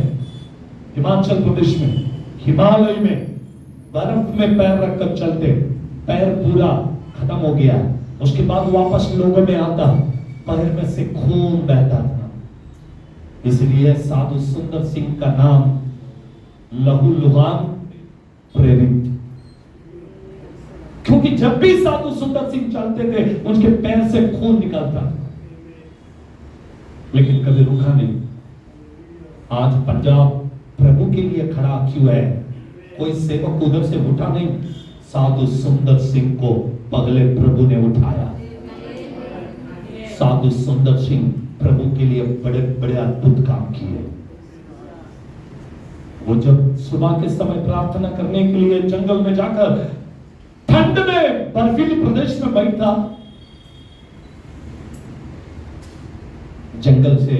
A: हिमाचल प्रदेश में, हिमालय में बर्फ में पैर रखकर चलते, पैर पूरा खत्म हो गया। उसके बाद वापस लोगों में आता, पैर में से खून बहता था। इसलिए साधु सुंदर सिंह का नाम लहू लुहान प्रेरित, क्योंकि जब भी साधु सुंदर सिंह चलते थे उनके पैर से खून निकलता था, लेकिन कभी रुका नहीं। आज पंजाब प्रभु के लिए खड़ा क्यों है? कोई सेवक उधर से उठा नहीं, साधु सुंदर सिंह को पहले प्रभु ने उठाया। साधु सुंदर सिंह प्रभु के लिए बड़े बड़े अद्भुत काम किए। वो जब सुबह के समय प्रार्थना करने के लिए जंगल में जाकर ठंड में बर्फीली प्रदेश में बैठा, जंगल से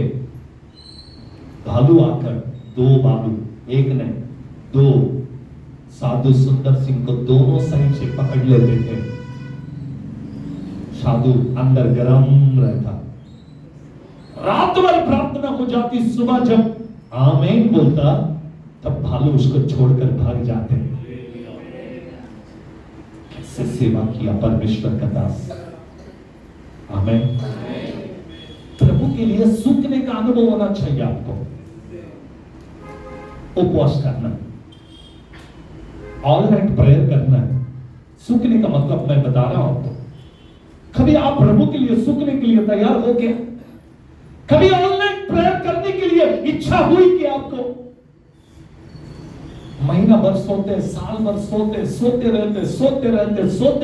A: भालू आकर, दो भालू, एक नहीं दो, साधु सुंदर सिंह को दोनों साइड से पकड़ लेते थे। साधु अंदर गरम रहता, रात भर प्रार्थना हो जाती, सुबह जब आमीन बोलता तब भालू उसको छोड़कर भाग जाते। कैसे सेवा किया परमेश्वर का दास। आमीन। प्रभु के लिए सूखने का अनुभव होना चाहिए आपको। उपवास करना, ऑल नाइट प्रेयर करना। सूखने का मतलब मैं बता रहा हूं आपको। कभी आप प्रभु के लिए सूखने के लिए तैयार हो गए? कभी ऑल नाइट प्रेयर करने के लिए इच्छा हुई कि आपको? महीना भर सोते, साल भर सोते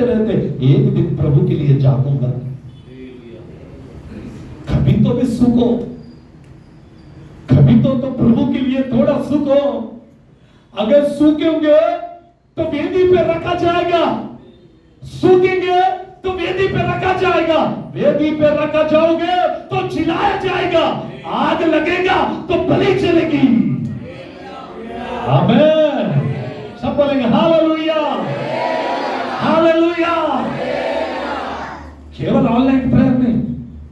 A: रहते, एक दिन प्रभु के लिए जागूंगा। कभी तो भी सूखो, कभी तो प्रभु के लिए थोड़ा सूखो। अगर सूखेंगे तो वेदी पे रखा जाएगा, सूखेंगे तो वेदी पे रखा जाएगा, वेदी पे रखा जाओगे तो चिल्लाया जाएगा, आग लगेगा तो बलि चलेगी। आमीन। सब बोलेंगे हालेलुया, हालेलुया। केवल ऑनलाइन प्रेयर नहीं,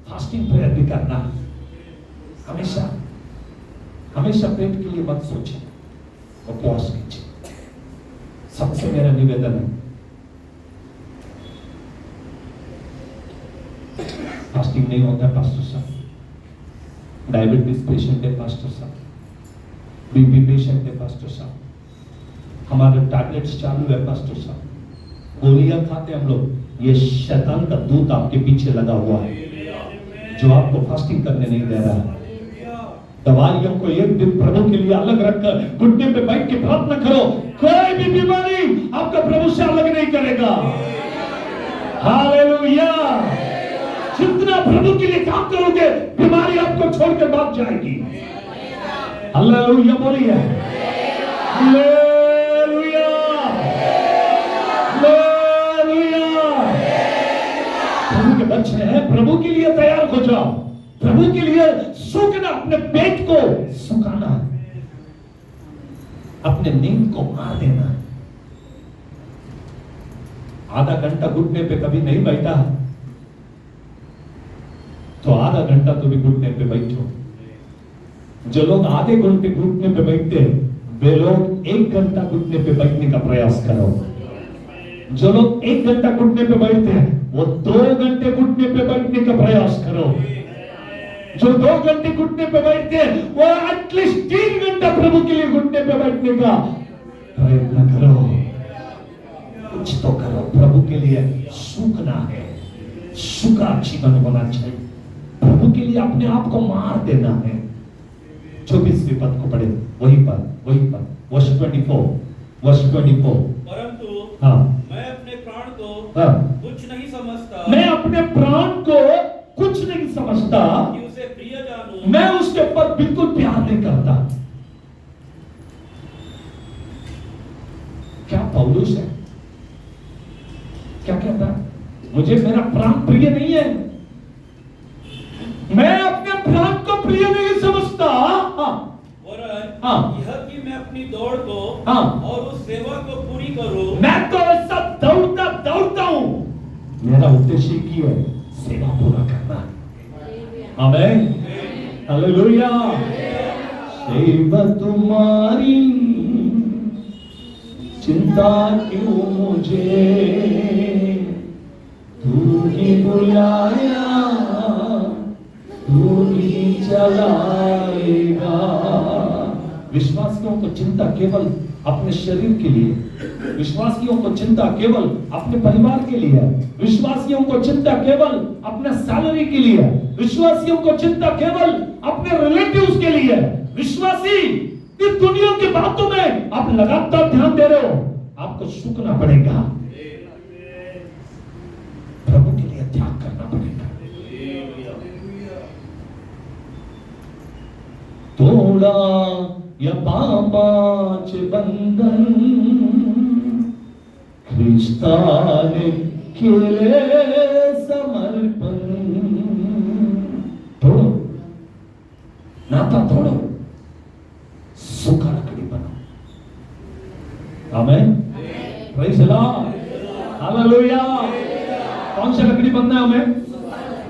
A: फास्टिंग प्रेयर भी करना। हमेशा हमेशा पेट के लिए मत सोचें, उपवास कीजिए। सबसे मेरा निवेदन है, फास्टिंग नहीं होता पास्टर साहब, डायबिटीज पेशेंट है पास्टर साहब, बीपी पेशेंट है पास्टर साहब, हमारे टैबलेट्स चालू है पास्टर साहब, गोलियां खाते हम लोग। ये शैतान का दूत आपके पीछे लगा हुआ है जो आपको फास्टिंग करने नहीं दे रहा है। दवाइयों को एक दिन प्रभु के लिए अलग रखकर घुटने पे बैठ के प्रार्थना करो, कोई भी बीमारी आपका प्रभु से अलग नहीं करेगा। हालेलुया। जितना प्रभु के लिए काम करोगे बीमारी आपको छोड़कर भाग जाएगी। हालेलुया बोलिए, हालेलुया, हालेलुया। प्रभु के बच्चे हैं, प्रभु के लिए तैयार हो जाओ। प्रभु के लिए सूखना, अपने पेट को सुखाना, अपने नींद को मार देना। आधा घंटा घुटने पे कभी नहीं बैठा तो आधा घंटा तो भी घुटने पे बैठो। जो लोग आधे घंटे घुटने पे बैठते हैं वे लोग 1 घंटा घुटने पे बैठने का प्रयास करो। जो लोग 1 घंटा घुटने पे बैठते हैं वो 2 घंटे घुटने पे बैठने का प्रयास करो। जो 2 घंटे घुटने पे बैठते हैं वो एटलीस्ट 3 घंटा प्रभु के लिए घुटने पे बैठने का प्रयत्न करो। कुछ तो करो, प्रभु के लिए सूखना है, सूखा जीवन होना चाहिए, प्रभु के लिए अपने आप को मार देना है। 24वें पद को पढ़े, वही पर वर्ष 24।
B: परंतु
A: हाँ,
B: मैं अपने प्राण को
A: हाँ,
B: कुछ नहीं समझता,
A: मैं अपने प्राण को कुछ नहीं समझता
B: कि उसे प्रिय जानूं,
A: मैं उसके ऊपर बिल्कुल प्यार नहीं करता। क्या पौलुस है, क्या कहता है? मुझे मेरा प्राण प्रिय नहीं है, मैं अपने प्राण को प्रिय नहीं समझता।
B: वरन
A: हाँ।
B: यह कि मैं अपनी दौड़ को
A: हाँ।
B: और उस सेवा को पूरी करूं,
A: मैं तो सब दौड़ता हूं, मेरा उद्देश्य की है सेवा पूरा करना। आमीन, हालेलुया। सेवा तुम्हारी, चिंता क्यों मुझे, तू ही बुलाया, तू ही चलाएगा। विश्वासियों को चिंता केवल अपने शरीर के लिए, विश्वासियों को चिंता केवल अपने परिवार के लिए, विश्वासियों को चिंता केवल अपने सैलरी के लिए, विश्वासियों को चिंता केवल अपने रिलेटिव्स के लिए। विश्वासी इस दुनिया की बातों में आप लगातार ध्यान दे रहे हो, आपको सूखना पड़ेगा, प्रभु के लिए त्याग करना पड़ेगा। तोड़ा या पांच बंधन ख्रिस्ताने के लिए समर्पण। तोड़ो, नाता तोड़ो, सूखा लकड़ी बनो। आमीन, प्रेज़ द लॉर्ड, हालेलुया। कौन सा लकड़ी बनना है हमें?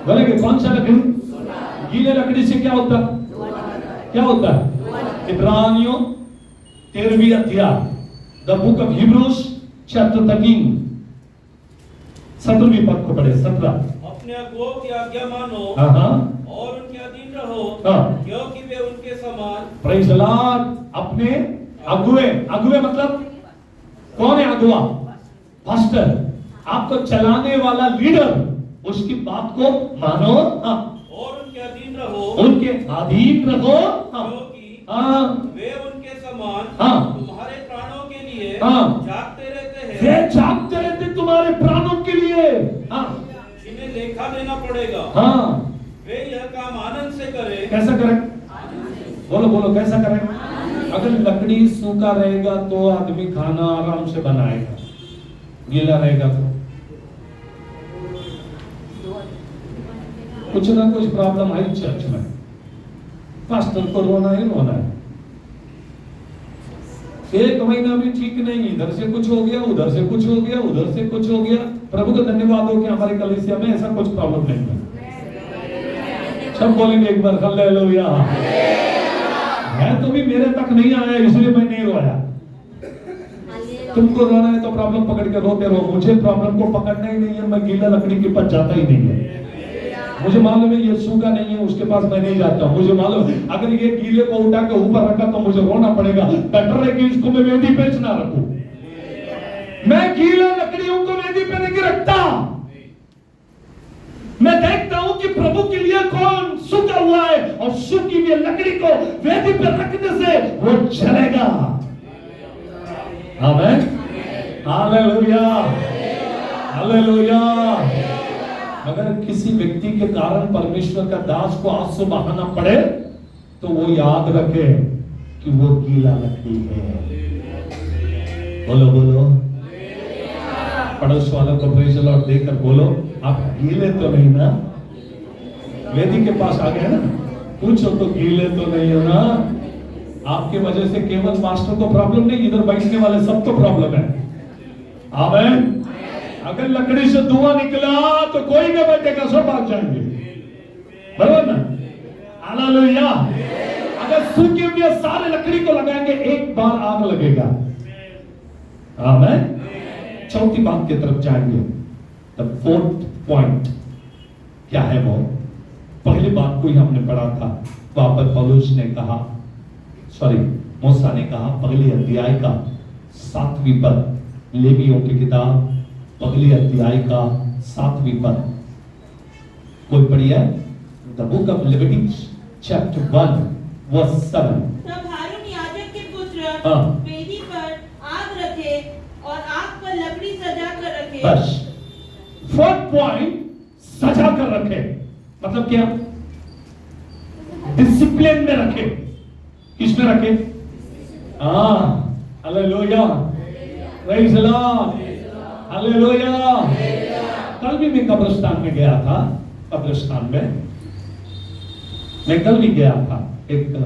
A: बोलेंगे कौन सा लकड़ी? गीले लकड़ी से क्या होता है? क्या होता है? इब्रानियों 13वीं अध्याय, the book of Hebrews chapter 13, 17वीं पद को पढ़े। 17।
B: अपने अगुओं की आज्ञा मानो और उनके अधीन रहो, क्योंकि वे उनके समान।
A: Praise the Lord. अपने अगुए मतलब कौन है अगुआ? पास्टर, आपको चलाने वाला लीडर, उसकी बात को मानो
B: और उनके अधीन रहो,
A: उनके अधीन रहो,
B: क्योंकि वे उनके समान तुम्हारे प्राणों के लिए जागते रहते हैं।
A: वे जागते रहते तुम्हारे प्राणों के लिए,
B: जिन्हें लेखा देना पड़ेगा। वे यह काम आनंद से करें। कैसा करें? बोलो कैसा करें? अगर लकड़ी सूखा रहेगा तो आदमी खाना आराम से बनाएगा, गीला रहेगा तो कुछ ना कुछ प्रॉब्लम आई चर्च में, पास्टर को रोना ही रोना है। 1 महीना भी ठीक नहीं, इधर से कुछ हो गया, उधर से कुछ हो गया, उधर से कुछ हो गया। प्रभु का धन्यवाद हो कि हमारे कलीसिया में ऐसा कुछ प्रॉब्लम नहीं है। सब बोलेंगे एक बार हालेलुया। है तो भी मेरे तक नहीं आया, इसलिए मैं नहीं रोया। तुमको रोना है तो प्रॉब्लम पकड़ के रोते रहो, मुझे प्रॉब्लम को पकड़ना ही नहीं है, मैं गीला लकड़ी के पास जाता ही नहीं है। मुझे मालूम है ये सूखा नहीं है, उसके पास मैं नहीं जाता। मुझे मालूम अगर ये गीले को उठा के ऊपर रखा तो मुझे रोना पड़ेगा, बेटर है कि इसको मैं वेदी पे ना रखूं। मैं गीले लकड़ियों को वेदी पे नहीं रखता, मैं देखता हूं कि प्रभु के लिए कौन सूखा हुआ है, और सूखी हुई लकड़ी को वेदी पे रखने से वो जलेगा। आमीन, हालेलुया, हालेलुया। अगर किसी व्यक्ति के कारण परमेश्वर का दास को आंसू बहाना पड़े तो वो याद रखे कि वो गीला लकड़ी है। बोलो पड़ोस वालों को प्रेज़ द लॉर्ड देकर बोलो, आप गीले तो नहीं ना? वेदी के पास आ गए ना, पूछो तो गीले तो नहीं हो ना? आपके वजह से केवल मास्टर को प्रॉब्लम नहीं, इधर बैठने वाले सबको प्रॉब्लम है। आमीन। अगर लकड़ी से धुआं निकला तो कोई नहीं बैठेगा, सब भाग जाएंगे, बराबर ना? हालेलुया। अगर सूखे हुए सारे लकड़ी को लगाएंगे, एक बार आग लगेगा। आमीन। चौथी बात की तरफ जाएंगे। द 4th पॉइंट क्या है? वो पहली बात को ही हमने पढ़ा था, वहां पर पौलुस ने कहा, मूसा ने कहा, पहले अध्याय का 7वीं पद, लेवियों की किताब पहले अध्याय का 7वां पद, कोई पढ़ी है? The book of Leviticus chapter 1 verse 7।
E: तब हारून याजक के पुत्र
B: हाँ।
E: वेदी पर आग रखे और आग पर लकड़ी सजा कर रखे।
B: बस फोर्थ पॉइंट, सजा कर रखे, मतलब क्या? डिसिप्लिन में रखे। किसमें रखे? Hallelujah, praise the Lord, hallelujah. कल भी मैं कब्रिस्तान में गया था, कब्रिस्तान में मैं कल भी गया था। एक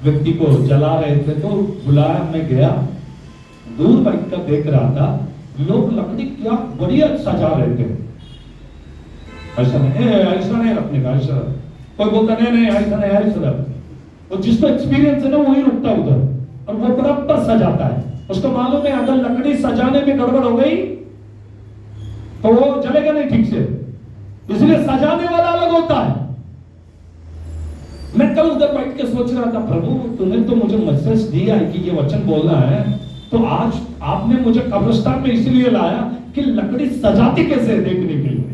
B: व्यक्ति को जला रहे थे तो बुलाया, मैं गया, दूर बैठ कर देख रहा था, लोग लकड़ी क्या बढ़िया सजा रहे थे। ऐसा नहीं रखने का, ऐसा कोई बोलता नहीं ऐसा नहीं, ऐसा और जिसको एक्सपीरियंस है ना वही रुकता उधर, और वो बराबर सजाता है। उसको मालूम है अगर लकड़ी सजाने में गड़बड़ हो गई तो वो जलेगा नहीं ठीक से, इसलिए सजाने वाला अलग होता है। मैं कल उधर बैठ के सोच रहा था, प्रभु तूने तो मुझे मैसेज दिया है कि ये वचन बोलना है, तो आज आपने मुझे कब्रिस्तान में इसलिए लाया कि लकड़ी सजाती कैसे है देखने के लिए।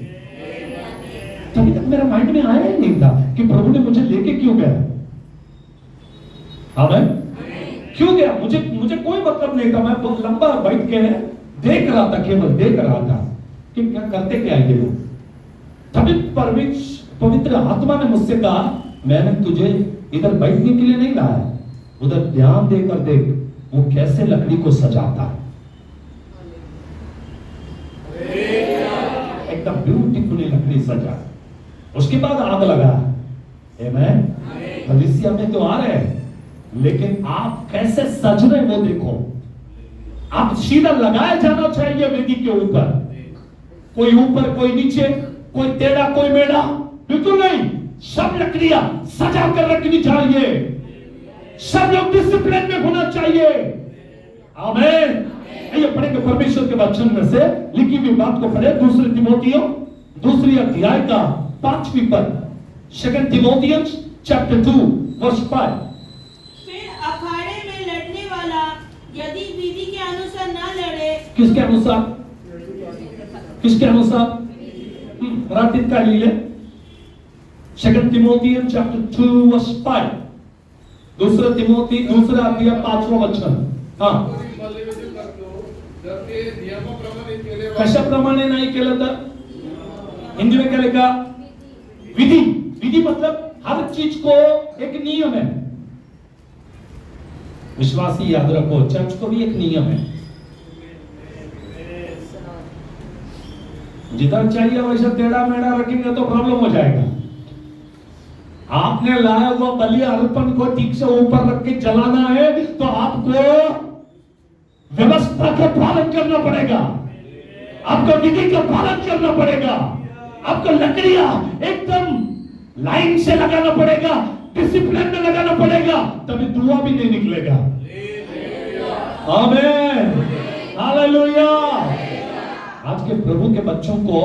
B: तभी तक मेरा माइंड में आया ही नहीं था कि प्रभु ने मुझे लेके क्यों गया। आमेन। क्यों गया? मुझे कोई मतलब नहीं था। मैं बहुत लंबा बैठ के देख रहा था, केवल देख रहा था कि क्या करते क्या ये लोग। तभी पवित्र आत्मा ने मुझसे कहा, मैंने तुझे इधर बैठने के लिए नहीं लाया, उधर ध्यान देकर देख वो कैसे लकड़ी को सजाता है। एकदम ब्यूटीफुली लकड़ी सजा, उसके बाद आग लगा। आमेन। भविष्य में तो आ रहे हैं, लेकिन आप कैसे सज रहे वो देखो। आप सीधा लगाया जाना चाहिए वेदी के ऊपर, कोई ऊपर कोई नीचे, कोई टेढ़ा कोई मेढ़ा, बिल्कुल नहीं। सब लकड़ियां सजा कर रखनी चाहिए, सब लोग डिसिप्लिन में होना चाहिए। आमीन। ये पढ़ेंगे परमेश्वर के वचन में से लिखी हुई बात को पढ़े, दूसरे तिमोथियों 2 अध्याय का 5वां पद, 2 तिमोथियंस चैप्टर 2 वर्स 5।
E: फिर अखाड़े में लड़ने वाला यदि विधि के अनुसार ना लड़े।
B: किसके अनुसार? किसके अनुसार? मराठीत काय लिहिले? 2 तिमोथियन चैप्टर 2 वर्स 5, दूसरा तिमोथी 2 अध्याय 5वां वचन। हाँ, कशाप्रमाणे नाही केलं तर? हिंदी में क्या लिखा? विधि। विधि मतलब हर चीज को एक नियम है। विश्वासी याद रखो, चर्च को भी एक नियम है। जिधर चाहिए वैसा टेढ़ा मेढ़ा रखेंगे तो प्रॉब्लम हो जाएगा। आपने लाया हुआ बलि अर्पण को ठीक से ऊपर रख के जलाना है तो आपको व्यवस्था का पालन करना पड़ेगा, आपको विधि का पालन करना पड़ेगा, आपको लकड़ियां एकदम लाइन से लगाना पड़ेगा, डिसिप्लिन में लगाना पड़ेगा, तभी धुआं भी नहीं निकलेगा। आमीन, हालेलुया। आज के प्रभु के बच्चों को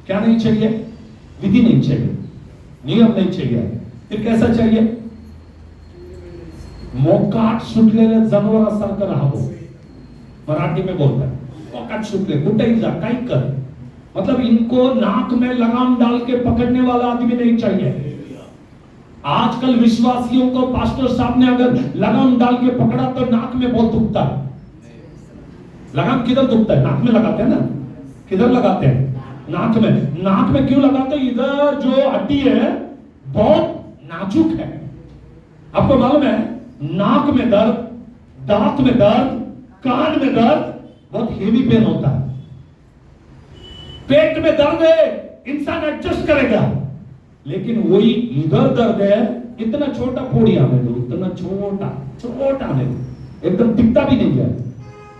B: क्या नहीं चाहिए? विधि नहीं चाहिए, नियम नहीं चाहिए। फिर कैसा चाहिए? मोकाट सुटलेले जनावरासारखं राहावं। मराठी में बोलता है मोकाट सुटले, कुठेही जा काही कर, मतलब इनको नाक में लगाम डाल के पकड़ने वाला आदमी नहीं चाहिए। आजकल विश्वासियों को पास्टर साहब ने अगर लगाम डाल के पकड़ा तो नाक में बहुत दुखता है। लगाम किधर दुखता है? नाक में लगाते हैं ना। किधर लगाते हैं? नाक में। नाक में क्यों लगाते हैं? इधर जो हड्डी है बहुत नाजुक है। आपको मालूम है नाक में दर्द, दांत में दर्द, कान में दर्द, बहुत हेवी पेन होता है। पेट में दर्द है, इंसान एडजस्ट करेगा, लेकिन वही इधर दर्द है, इतना छोटा फोड़ी आने दो, इतना छोटा छोटा आने दो, एकदम दिखता भी नहीं है,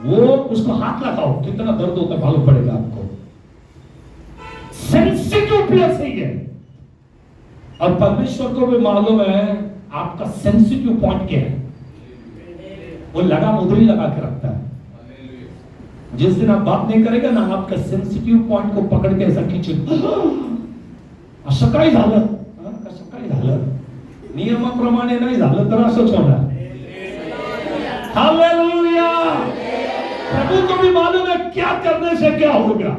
B: वो उसको हाथ लगाओ कितना दर्द होता है मालूम पड़ेगा आपको। सेंसिटिव प्लेस है ये, और परमेश्वर को भी मालूम है आपका सेंसिटिव पॉइंट क्या है। वो लगाम उधर ही लगा के रखता है। जिस दिन आप बात नहीं करेगा ना, आपका सेंसिटिव पॉइंट को पकड़ के ऐसा खींचे, असं काय झालं, कसं काय झालं, नियमाप्रमाणे नाही झालं तर असंच होणार। हालेलुया, प्रभु को भी मालूम है क्या करने से क्या होगा।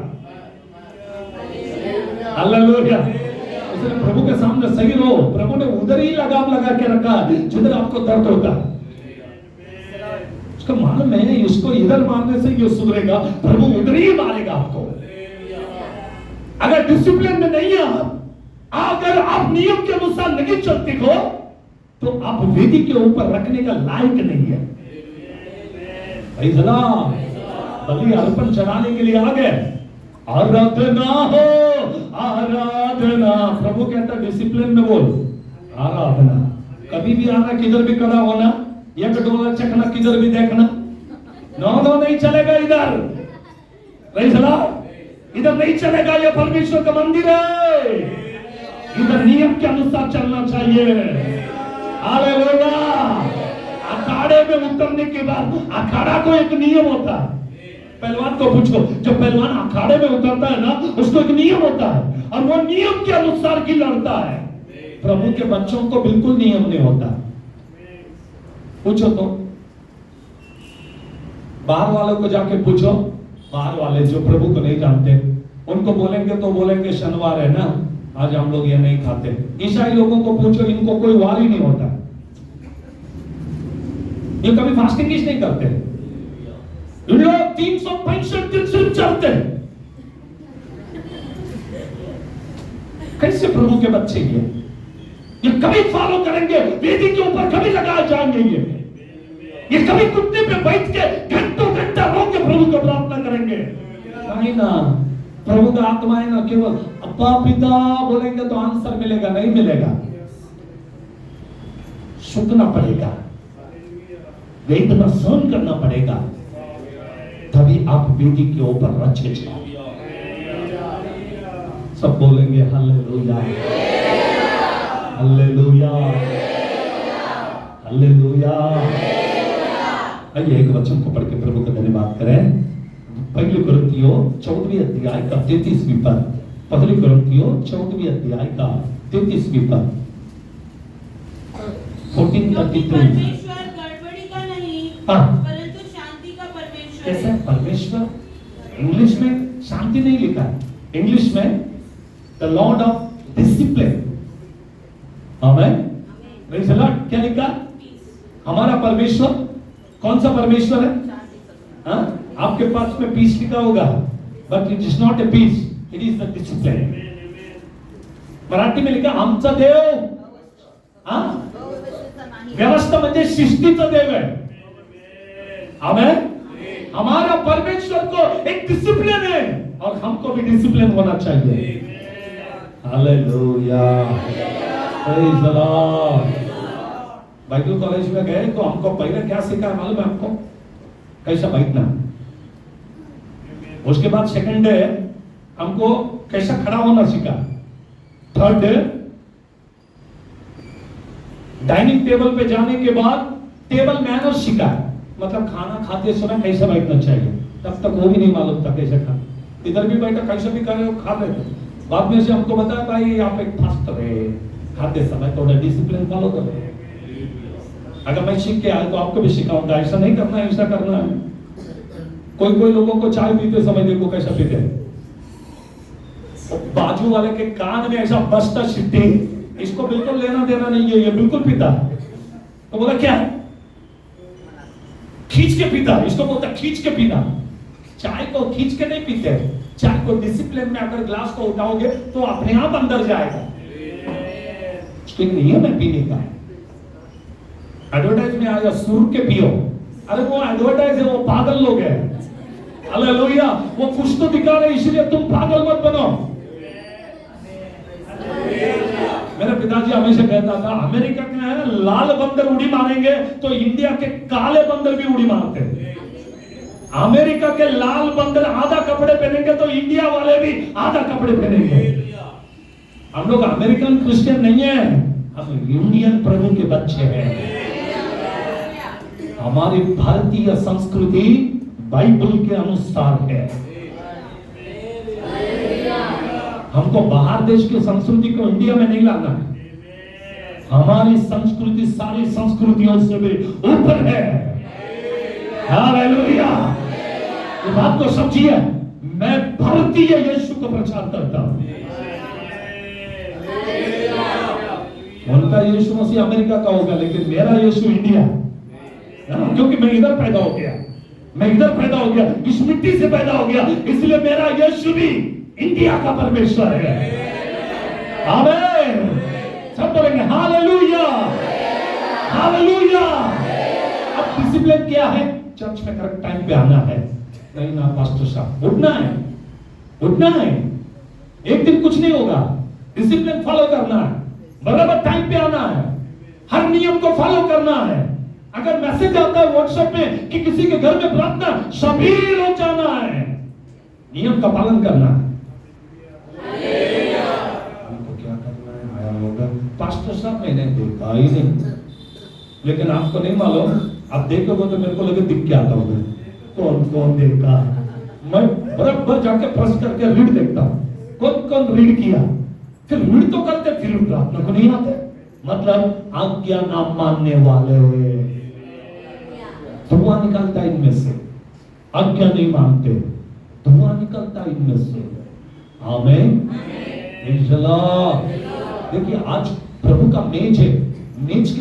B: हालेलुया। इसलिए प्रभु के सामने सही रहो। प्रभु ने उधर ही लगाम लगा के रखा जिधर आपको दर्द होता है। उसका मालूम है इसको इधर मारने से ये सुधरेगा, प्रभु उधर ही मारेगा आपको। अगर डिसिप्लिन में नहीं है अगर आप नियम के अनुसार नहीं चलते हो तो आप वेदी के ऊपर रखने का लायक नहीं है। बलि अर्पण चढ़ाने के लिए आ गए। आराधना हो आराधना, प्रभु कहता डिसिप्लिन में बोल आराधना। कभी भी आना किधर भी खड़ा होना, एक डोला चखना किधर भी देखना, नो नहीं चलेगा इधर। इधर नहीं चलेगा, ये परमेश्वर का मंदिर है। इधर नियम के अनुसार चलना चाहिए। हालेलुया। अखाड़े में उतरने के बाद अखाड़ा को एक नियम होता है। पहलवान को पूछो, जब पहलवान अखाड़े में उतरता है ना उसको एक नियम होता है और वो नियम के अनुसार ही लड़ता है। प्रभु के बच्चों को बिल्कुल नियम नहीं होता। पूछो तो बाहर वालों को जाके पूछो, बाहर वाले जो प्रभु को नहीं जानते उनको बोलेंगे तो बोलेंगे शनिवार है ना आज हम लोग ये नहीं खाते। ईसाई लोगों को पूछो, इनको कोई वार ही नहीं होता, ये कभी फास्टिंग ही नहीं करते। लोग 365 दिन सिर्फ चलते हैं। कैसे प्रभु के बच्चे ये कभी फॉलो करेंगे, वेदी के ऊपर कभी लगाए जाएंगे, ये कभी कुत्ते पे बैठ के घंटों घंटा रो के प्रभु को प्रार्थना करेंगे? नहीं ना। प्रभु का आत्मा है ना, केवल अब्बा पिता बोलेंगे तो आंसर मिलेगा, नहीं मिलेगा। सुनना पड़ेगा, वेदना सहन करना पड़ेगा, तभी आप वेदी के ऊपर रचे जाओ। सब बोलेंगे हालेलुया हालेलुया हालेलुया। आइए एक वचन को पढ़ के प्रभु का धन्यवाद करें। पहली कुरिन्थियों 14वें अध्याय का 33वें पद। पहली कुरिन्थियों 14वें अध्याय का 33वें पद। 14:33।
E: परमेश्वर गड़बड़ी का नहीं परंतु शांति का परमेश्वर
B: कैसे परमेश्वर? इंग्लिश में शांति नहीं लिखा है, इंग्लिश में the Lord of discipline. Amen. Praise the Lord. क्या लिखा? हमारा परमेश्वर कौन सा परमेश्वर है? हाँ, आपके पास में पीस लिखा होगा, but it is not a peace, it is the discipline. Marathi में लिखा आमचा देव व्यवस्था म्हणजे शिस्तीचा देव है। आमेन। हमारा परमेश्वर को एक डिसिप्लिन है और हमको भी डिसिप्लिन होना चाहिए। Hallelujah. Praise the Lord. Bible college में गए तो हमको पहले क्या सीखा मालूम है आपको? कैसा बैठना। उसके बाद सेकंड डे हमको कैसा खड़ा होना सीखा। थर्ड डे डाइनिंग टेबल पे जाने के बाद टेबल मैनर सीखा, मतलब खाना खाते समय कैसे बैठना चाहिए। तब तक वो भी नहीं मालूम था कैसे खाना, इधर भी बैठा कैसे भी खा रहे थे। बाद में से हमको बताया भाई आप एक फास्ट रहे, खाते समय थोड़ा डिसिप्लिन फॉलो करो। अगर मैं सीख के आया तो आपको भी सिखाऊंगा, ऐसा नहीं करना है, ऐसा करना है। कोई लोगों को चाय पीते समय देखो कैसा पीते हैं, बाजू वाले के कान में ऐसा बसता सिद्धि, इसको बिल्कुल लेना देना नहीं है, ये बिल्कुल पीता है। तो बोला क्या है? खींच के पीता, इसको बोलता खींच के पीना। चाय को खींच के नहीं पीते, चाय को डिसिप्लिन में अगर ग्लास को उठाओगे तो अपने आप अंदर जाएगा। उसके नियम है पीने का। एडवर्टाइज में आया सूर के पियो, अरे वो एडवर्टाइज है, वो पागल लोग हैं। हालेलुया। वो कुछ तो दिखा रहे इसलिए तुम पागल मत बनो। मेरे पिताजी हमेशा कहता था अमेरिका के है लाल बंदर उड़ी मारेंगे तो इंडिया के काले बंदर भी उड़ी मारते हैं। अमेरिका के लाल बंदर आधा कपड़े पहनेंगे तो इंडिया वाले भी आधा कपड़े पहनेंगे। हम लोग अमेरिकन क्रिश्चियन नहीं है, हम इंडियन प्रभु के बच्चे हैं। हमारी भारतीय संस्कृति बाइबल के अनुसार है। हमको बाहर देश की संस्कृति को इंडिया में नहीं लाना है। हमारी संस्कृति सारी संस्कृतियों से भी ऊपर है। हालेलुया। ये बात को समझिए, मैं भारतीय यीशु को प्रचार करता हूं। उनका यीशु मसीह अमेरिका का होगा, लेकिन मेरा यीशु इंडिया, क्योंकि मैं इधर पैदा हो गया, मैं इधर पैदा हो गया, इस मिट्टी से पैदा हो गया, इसलिए मेरा यीशु भी इंडिया का परमेश्वर है। आमीन। सब बोलेंगे हालेलुया, हालेलुया। अब डिसिप्लिन क्या है? चर्च में करेक्ट टाइम पे आना है। नहीं ना पास्टर साहब, उठना है, उठना है। एक दिन कुछ नहीं होगा, डिसिप्लिन फॉलो करना है, बराबर टाइम पे आना है, हर नियम को फॉलो करना है। अगर मैसेज आता है व्हाट्सएप में कि किसी के घर में प्रार्थना, सभी लोग जाना है, नियम का पालन करना है। हमको क्या करना है? आया होगा पास्टर साहब, मैंने देखा ही नहीं, लेकिन आपको नहीं मालूम, आप देखोगे तो मेरे को लगे दिख के आता होगा कौन कौन देखा। मैं बराबर जाके प्रेस करके रीड देखता हूं, कौन कौन रीड किया, फिर रीड तो करते, फिर प्रार्थना को नहीं आते। मतलब आज्ञा ना मानने वाले, धुआं निकलता है इनमें से, आज्ञा नहीं मानते, धुआं निकलता है इनमें से। आमीन। देखिए आज प्रभु का मेज है, मेज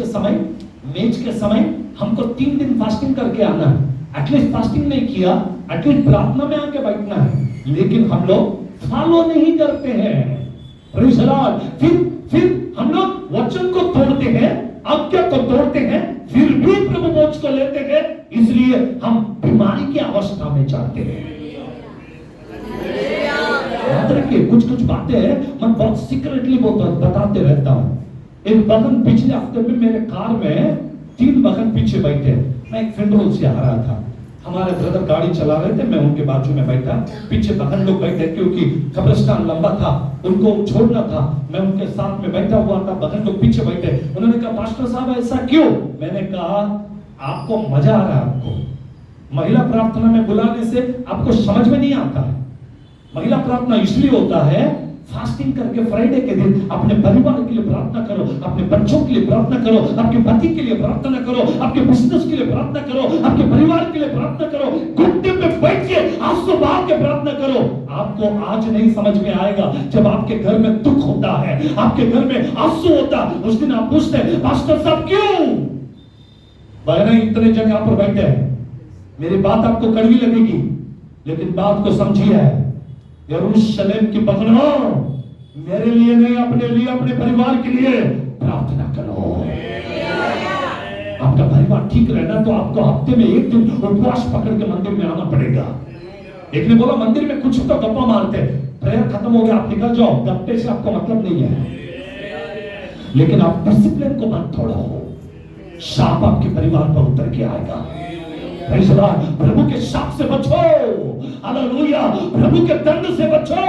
B: के समय हमको 3 दिन फास्टिंग करके आना है। एटलीस्ट फास्टिंग नहीं किया, एटलीस्ट प्रार्थना में आके बैठना है, लेकिन हम लोग फॉलो नहीं करते हैं। Praise the Lord. फिर हम लोग वचन को तोड़ते हैं, आज्ञा को तोड़ते हैं, फिर भी प्रभु मोक्ष को लेते हैं, इसलिए हम बीमारी की अवस्था में जाते हैं। याद रखिए, कुछ बातें मैं बहुत सीक्रेटली बताते रहता हूँ। एक बहन पिछले हफ्ते में मेरे कार में 3 बहन पीछे बैठे, मैं एक फिंडोल से आ रहा था, हमारे ब्रदर गाड़ी चला रहे थे, मैं उनके बाजू में बैठा, पीछे बहन लोग बैठे, क्योंकि कब्रिस्तान लंबा था, उनको छोड़ना था, मैं उनके साथ में बैठा हुआ था, बहन लोग पीछे बैठे। उन्होंने कहा पास्टर साहब ऐसा क्यों? मैंने कहा आपको मजा आ रहा है, आपको महिला प्रार्थना में बुलाने से आपको समझ में नहीं आता है। महिला प्रार्थना इसलिए होता है, फास्टिंग करके फ्राइडे के दिन अपने परिवार के लिए प्रार्थना करो, अपने बच्चों के लिए प्रार्थना करो, आपके पति के लिए प्रार्थना करो, आपके बिजनेस के लिए प्रार्थना करो, आपके परिवार के लिए प्रार्थना करो, घुटने पे बैठ के आंसू बहा के प्रार्थना करो। आपको आज नहीं समझ में आएगा, जब आपके घर में दुख होता है, आपके घर में आंसू होता है, उस दिन आप पूछते हैं पास्टर साहब क्यों? बहने इतने जन यहाँ पर बैठे हैं, मेरी बात आपको कड़वी लगेगी, लेकिन बात को समझिए। यरूशलेम की बहनों, मेरे लिए नहीं, अपने लिए, अपने परिवार के लिए प्रार्थना करो। आपका परिवार ठीक रहना तो आपको हफ्ते में 1 दिन उपवास पकड़ के मंदिर में आना पड़ेगा। एक ने बोला मंदिर में कुछ तो गप्पा मारते, प्रेयर खत्म हो गया, आप निकल जाओ, गप्पे से आपको मतलब नहीं है। लेकिन आप डिसिप्लिन को मत तोड़ो, शाप आपके परिवार पर उतर के आएगा। प्रभु के शाप से बचो, हालेलुया। प्रभु के दंड से बचो,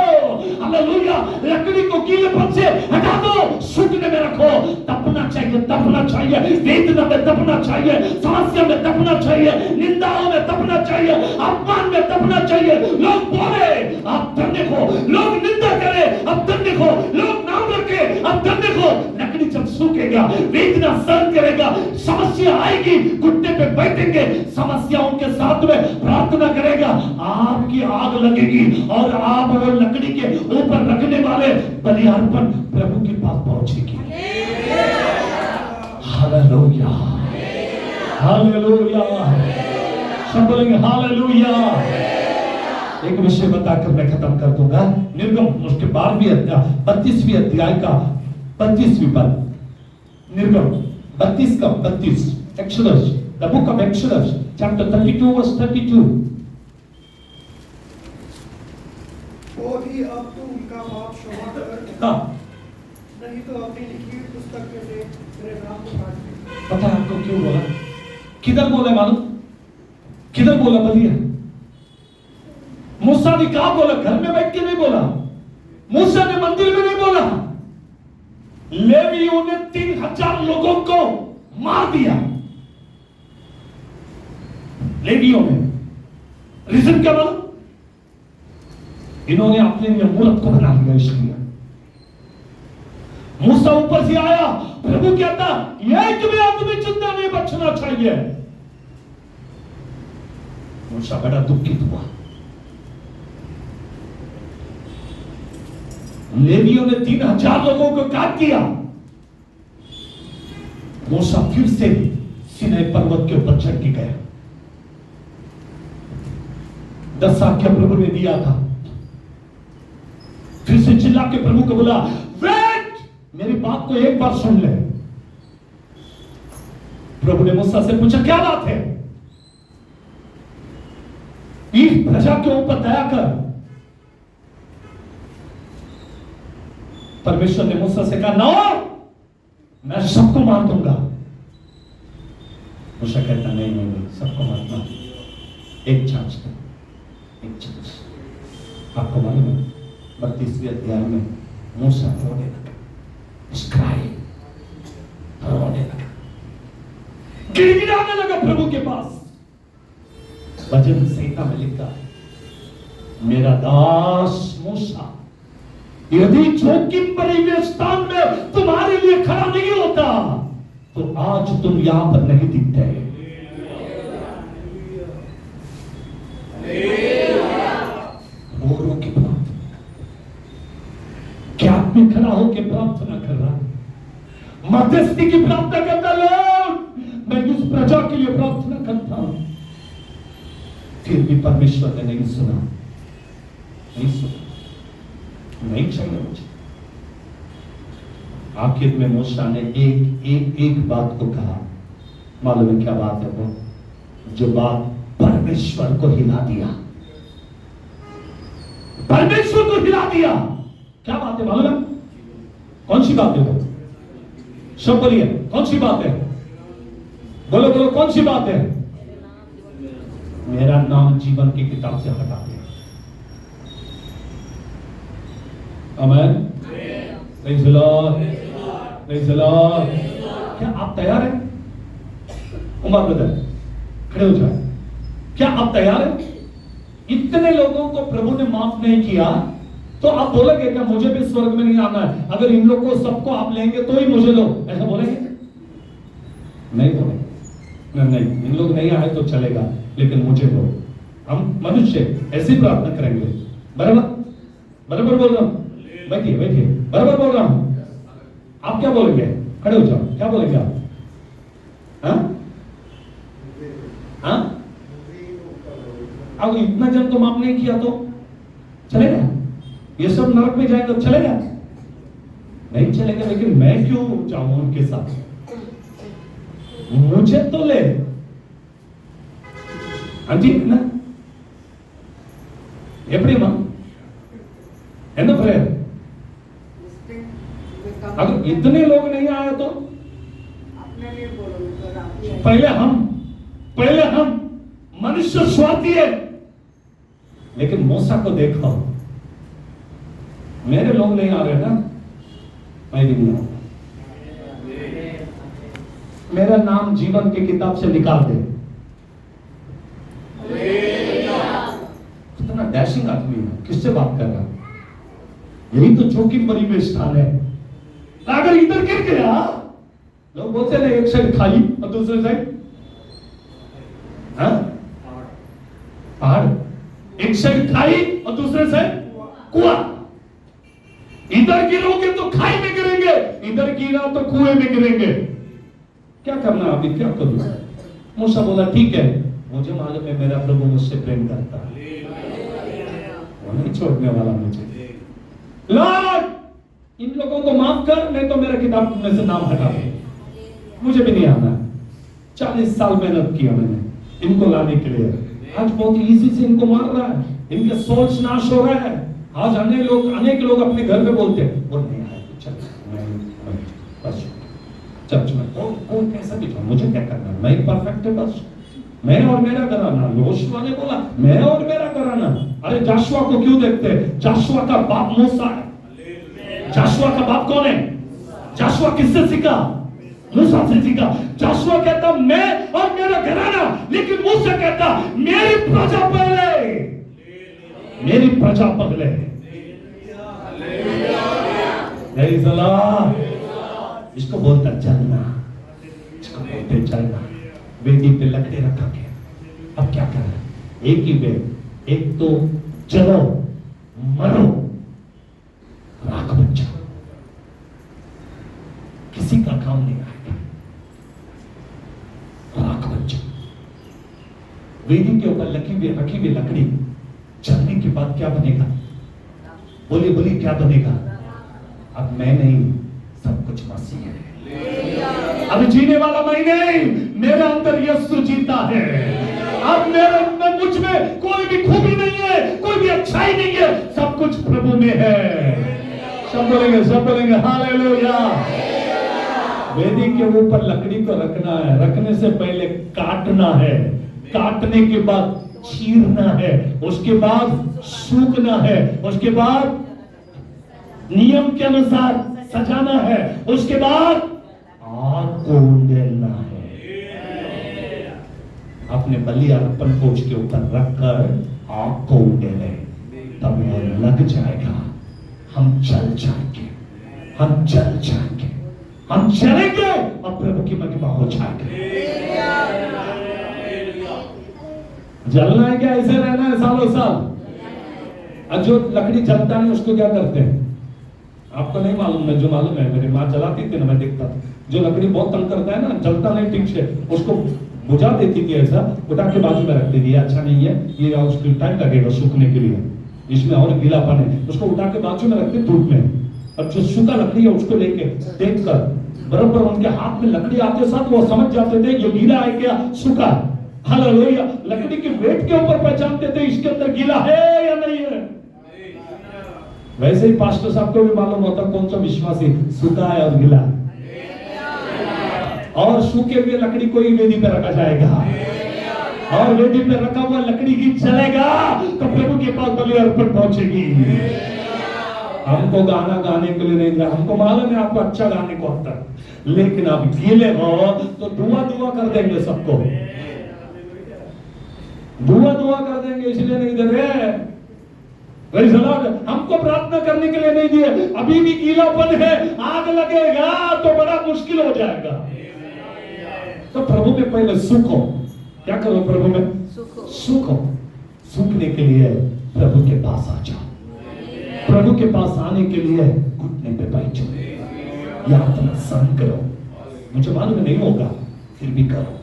B: हालेलुया। लकड़ी को गीलेपन से हटा दो, सूखने में रखो। तपना चाहिए, तपना चाहिए, वेदना में तपना चाहिए, समस्या में तपना चाहिए, निंदाओं में तपना चाहिए, अपमान में तपना चाहिए। लोग बोले आप धन्य हो, लोग निंदा करे आप धन्य हो, लोग नाम रखे आप धन्य हो। लकड़ी जब सूखेगा, वेदना सहन करेगा, समस्या आएगी, घुटने पे बैठेंगे, समस्याओं के साथ में प्रार्थना करेगा, आपकी आग लगेगी और आप वो लकड़ी के ऊपर रखने वाले बलियार्पण प्रभु के पास पहुंचेगी। Hallelujah, hallelujah. सब बोलेंगे हालेलुया। एक विषय बताकर मैं खत्म कर दूंगा। निर्गम उसके 12वीं अध्याय 32वीं अध्याय का 32वीं पद, निर्गम 32 का 32, exodus, the book of exodus, chapter 32 verse 32।
D: वो भी अब तो उनका पाप क्षमा कर,
B: हाँ,
D: नहीं तो अपनी लिखी हुई पुस्तक में से मेरे नाम को काट दे।
B: पता है आपको क्यों बोला? किधर बोला मालूम? किधर बोला बोलिए? मूसा ने कहा बोला? घर में बैठ के नहीं बोला, मूसा ने मंदिर में नहीं बोला। लेवियों ने 3000 लोगों को मार दिया, लेवियों ने। रीजन क्या बोला? इन्होंने अपने लिए मूर्त को बना लिया। इसलिए मूसा ऊपर से आया, प्रभु कहता एक भी आदमी जिंदा नहीं बचना चाहिए। मूसा बड़ा दुखित हुआ, लेवियों ने 3000 लोगों को काट दिया। मूसा फिर से सीनै पर्वत के ऊपर चढ़ के गया। 10 आज्ञा प्रभु ने दिया था। फिर से चिल्ला के प्रभु को बोला, वेट, मेरी बात को एक बार सुन ले। प्रभु ने मूसा से पूछा, क्या बात है? इस प्रजा के ऊपर दया कर। परमेश्वर ने मूसा से कहा, नो, मैं सबको मार दूंगा। मूसा कहता, नहीं, सबको मारना, एक चांस दो, एक चांस। आपको मालूम है 32वें अध्याय में मूसा रोने लगा, रोने लगा, गिड़गिड़ाने लगा प्रभु के पास। भजन संहिता में लिखा है, मेरा दास मूसा यदि जोखिम भरे हुए स्थान में तुम्हारे लिए खड़ा नहीं होता तो आज तुम यहां पर नहीं दिखते। औरों की प्रार्थना, क्या आप में खड़ा होकर प्रार्थना कर रहा है? मध्यस्थी की प्रार्थना करता, लोग मैं इस प्रजा के लिए प्रार्थना करता हूं, फिर भी परमेश्वर ने नहीं सुना, नहीं सुना, नहीं चाहिए मुझे। आखिर में मूसा ने एक बात को कहा। मालूम है क्या बात है वो? जो बात परमेश्वर को हिला दिया, परमेश्वर को हिला दिया। क्या बात है मालूम है? कौन सी बात है वो? सब बोलिए, कौन सी बात है? बोलो बोलो, कौन सी बात है? मेरा नाम जीवन की किताब से हटा दिया। आमेन, praise the Lord, praise the Lord. क्या आप तैयार हैं? उमर ब्रदर खड़े हो जाए। क्या आप तैयार हैं? इतने लोगों को प्रभु ने माफ नहीं किया तो आप बोलेंगे क्या मुझे भी स्वर्ग में नहीं आना है? अगर इन लोगों को सबको आप लेंगे तो ही मुझे लो, ऐसा बोलेंगे? नहीं बोलेंगे। नहीं, इन लोग नहीं आए तो चलेगा, लेकिन मुझे लो। हम मनुष्य ऐसी प्रार्थना करेंगे। बराबर बराबर बोल रहा हूं? बैठिए बैठिए, बराबर बोल रहा हूं। आप क्या बोलेंगे? खड़े हो जाओ, क्या बोलेंगे आप? हाँ, अब इतना जन को माफ नहीं किया तो चलेगा? ये सब नरक में जाएंगे तो चलेगा? नहीं चलेगा। लेकिन मैं क्यों जाऊं उनके साथ? मुझे तो ले। हाँ जी ना, எப்படிமா என்ன प्रेयर? अगर इतने लोग नहीं आए तो पहले हम मनुष्य स्वार्थी है। लेकिन मूसा को देखो, मेरे लोग नहीं आ रहे ना, मैं भी नहीं आऊंगा। मेरा नाम जीवन की किताब से निकाल दे। कितना डैशिंग आदमी है, किससे बात कर रहा है? यही तो जोखिम भरी में स्थान है। अगर इधर गिर गया, लोग बोलते हैं एक साइड खाली और दूसरे साइड पहाड़, एक साइड खाई और दूसरे साइड कुआं। इधर गिरोगे तो खाई में गिरेंगे, इधर गिरा तो कुएं में गिरेंगे। क्या करना अभी, क्या करूं? मूसा बोला, ठीक है, मुझे मालूम है मेरा प्रभु मुझसे प्रेम करता है, वो नहीं छोड़ने वाला मुझे। लॉर्ड, इन लोगों को माफ कर, नहीं तो मेरा किताब में से नाम हटा दे, मुझे भी नहीं आना। 40 साल मेहनत किया मैंने इनको लाने के लिए। आज बहुत इजी से इनको मार रहा है, इनके सोच नाश हो रहा है। आज अनेक लोग अपने घर में बोलते हैं, वो नहीं आए तो चल, बस चर्च में कौन कैसा भी था, मुझे क्या करना है, मैं परफेक्ट है, बस मैं और मेरा घराना। योशुआ ने बोला, मैं और मेरा घराना। अरे जाशुआ को क्यों देखते हैं? जाशुआ का बाप मूसा है। जाशुआ का बाप कौन है? जाशुआ किससे सीखा? मूसा से सीखा। जाशुआ कहता मैं और मेरा घराना, लेकिन मूसा कहता मेरी प्रजा पहले, मेरी प्रजा पहले। Praise the Lord. इसको बोलता चलना, इसको बोलते चलना। वेदी पे लकड़े रखा गया, अब क्या करना? एक ही वे, एक तो चलो मरो, राख काम नहीं आएगा। राख बच्चा, वेदी के ऊपर रखी हुई लकड़ी जलने के बाद क्या बनेगा? बोलिए बोलिए, क्या बनेगा? अब मैं नहीं, सब कुछ मसीह है। अब जीने वाला मैं नहीं, मेरे अंदर यीशु जीता है। अब मेरे मुझ में कोई भी खूबी नहीं है, कोई भी अच्छाई नहीं है, सब कुछ प्रभु में है। सब बोलेंगे हालेलुया। वेदी के ऊपर लकड़ी को रखना है, रखने से पहले काटना है, काटने के बाद चीरना है, उसके बाद सूखना है, उसके बाद नियम के अनुसार सजाना है, उसके बाद आग को उंडेलना है। अपने बलि अर्पण को उसके ऊपर रखकर आग को उंडेले, तब वो लग जाएगा। हम जल जाएंगे, हम जल जाएंगे, हम जलेंगे और प्रभु की महिमा हो जाएगी। जलना है क्या? ऐसे रहना है सालों साल? और जो लकड़ी जलता नहीं उसको क्या करते हैं? आपको नहीं मालूम, मैं जो मालूम है, मेरी माँ जलाती थी ना, मैं देखता था। जो लकड़ी बहुत तंग करता है ना, जलता नहीं ठीक से, उसको बुझा देती थी, ऐसा उठा के बाजू में रखती थी। अच्छा नहीं है ये, उसको टाइम लगेगा सूखने के लिए, इसमें और गीलापन है, उसको उठा के बाजू में रखते धूप में। अब जो सूखा लकड़ी है उसको लेके देखकर बराबर उनके हाथ में लकड़ी आते साथ वो समझ जाते थे ये गीला है क्या सूखा। हालेलुया। लकड़ी के वेट के ऊपर पहचानते थे इसके अंदर गीला है या नहीं है। वैसे ही पास्टर साहब को भी मालूम होता कौन सा विश्वासी सूखा है और गीला। और सूखे हुए लकड़ी को ही वेदी पे रखा जाएगा, और वेदी पे रखा हुआ लकड़ी ही जलेगा तो प्रभु के पास बलि अर्पण पहुंचेगी। हमको गाना गाने के लिए नहीं दिया, हमको मालूम है आपको अच्छा गाने को आता है, लेकिन आप गीले हो तो दुआ दुआ कर देंगे, सबको दुआ दुआ कर देंगे, इसलिए नहीं दे रहे। हमको प्रार्थना करने के लिए नहीं दिए, अभी भी गीलापन है, आग लगेगा तो बड़ा मुश्किल हो जाएगा। तो प्रभु में पहले सूखो। क्या करो? प्रभु में सूखो। सूखने के लिए प्रभु के पास आ जाओ। प्रभु के पास आने के लिए घुटने पे बैठो, यातना सहन करो। मुझे मालूम नहीं होगा, फिर भी करो,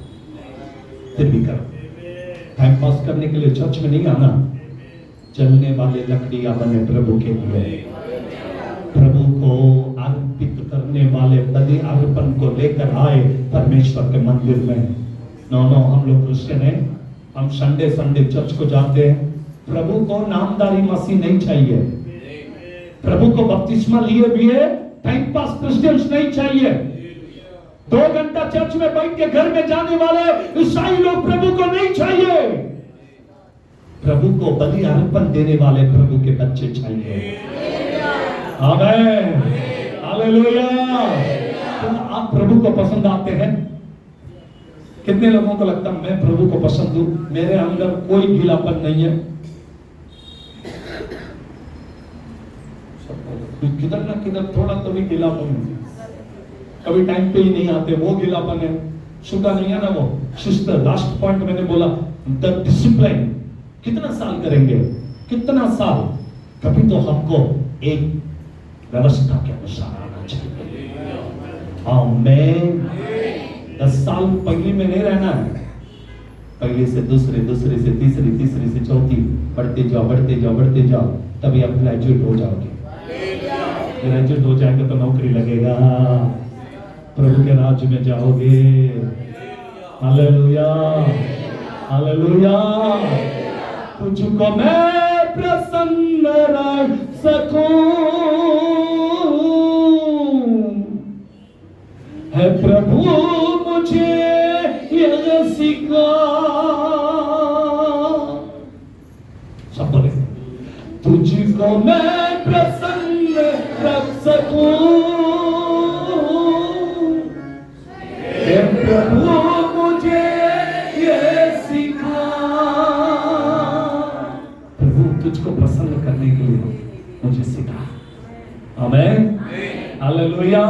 B: फिर भी करो। टाइम पास करने के लिए चर्च में नहीं आना, जलने वाले लकड़ियां बने प्रभु के लिए। प्रभु को अर्पित करने वाले बलि अर्पण को लेकर आए परमेश्वर के मंदिर में। नो, हम लोग क्रिश्चियन हैं, हम संडे संडे चर्च को जाते हैं। प्रभु को नामदारी मसीह नहीं चाहिए, प्रभु को बपतिस्मा लिए भी है, टाइम पास क्रिश्चियंस नहीं चाहिए। 2 घंटा चर्च में बैठ के घर में जाने वाले ईसाई लोग प्रभु को नहीं चाहिए। प्रभु को बलि अर्पण देने वाले प्रभु के बच्चे चाहिए। आमीन, हालेलुया। तो आप प्रभु को पसंद आते हैं? कितने लोगों को लगता है मैं प्रभु को पसंद हूं, मेरे अंदर कोई गीलापन नहीं है? किधर ना किधर थोड़ा तो भी गीलापन है, कभी टाइम पे ही नहीं आते, वो गीलापन है। सूखा नहीं है ना वो सिस्टर। लास्ट पॉइंट मैंने बोला, द डिसिप्लिन। कितना साल करेंगे? कितना साल? कभी तो हमको एक व्यवस्था के अनुसार आना चाहिए। आमीन। 10 साल पहली में नहीं रहना है, पहले से दूसरे, दूसरे से तीसरी, तीसरी से चौथी, बढ़ते जाओ बढ़ते जाओ बढ़ते जाओ, तभी आप ग्रेजुएट हो जाओगे। ग्रेजुएट हो जाएंगे तो नौकरी लगेगा, प्रभु के राज्य में जाओगे। Hallelujah, hallelujah. तुझको मैं प्रसन्न रख सकूं है प्रभु, मुझे यह सिखा। सब बोले, तुझको मैं प्रसन्न रख सकूं है प्रभु, मुझे यह सिखा। प्रभु तुझको प्रसन्न करने के लिए मुझे सिखा। आमीन, हालेलुया।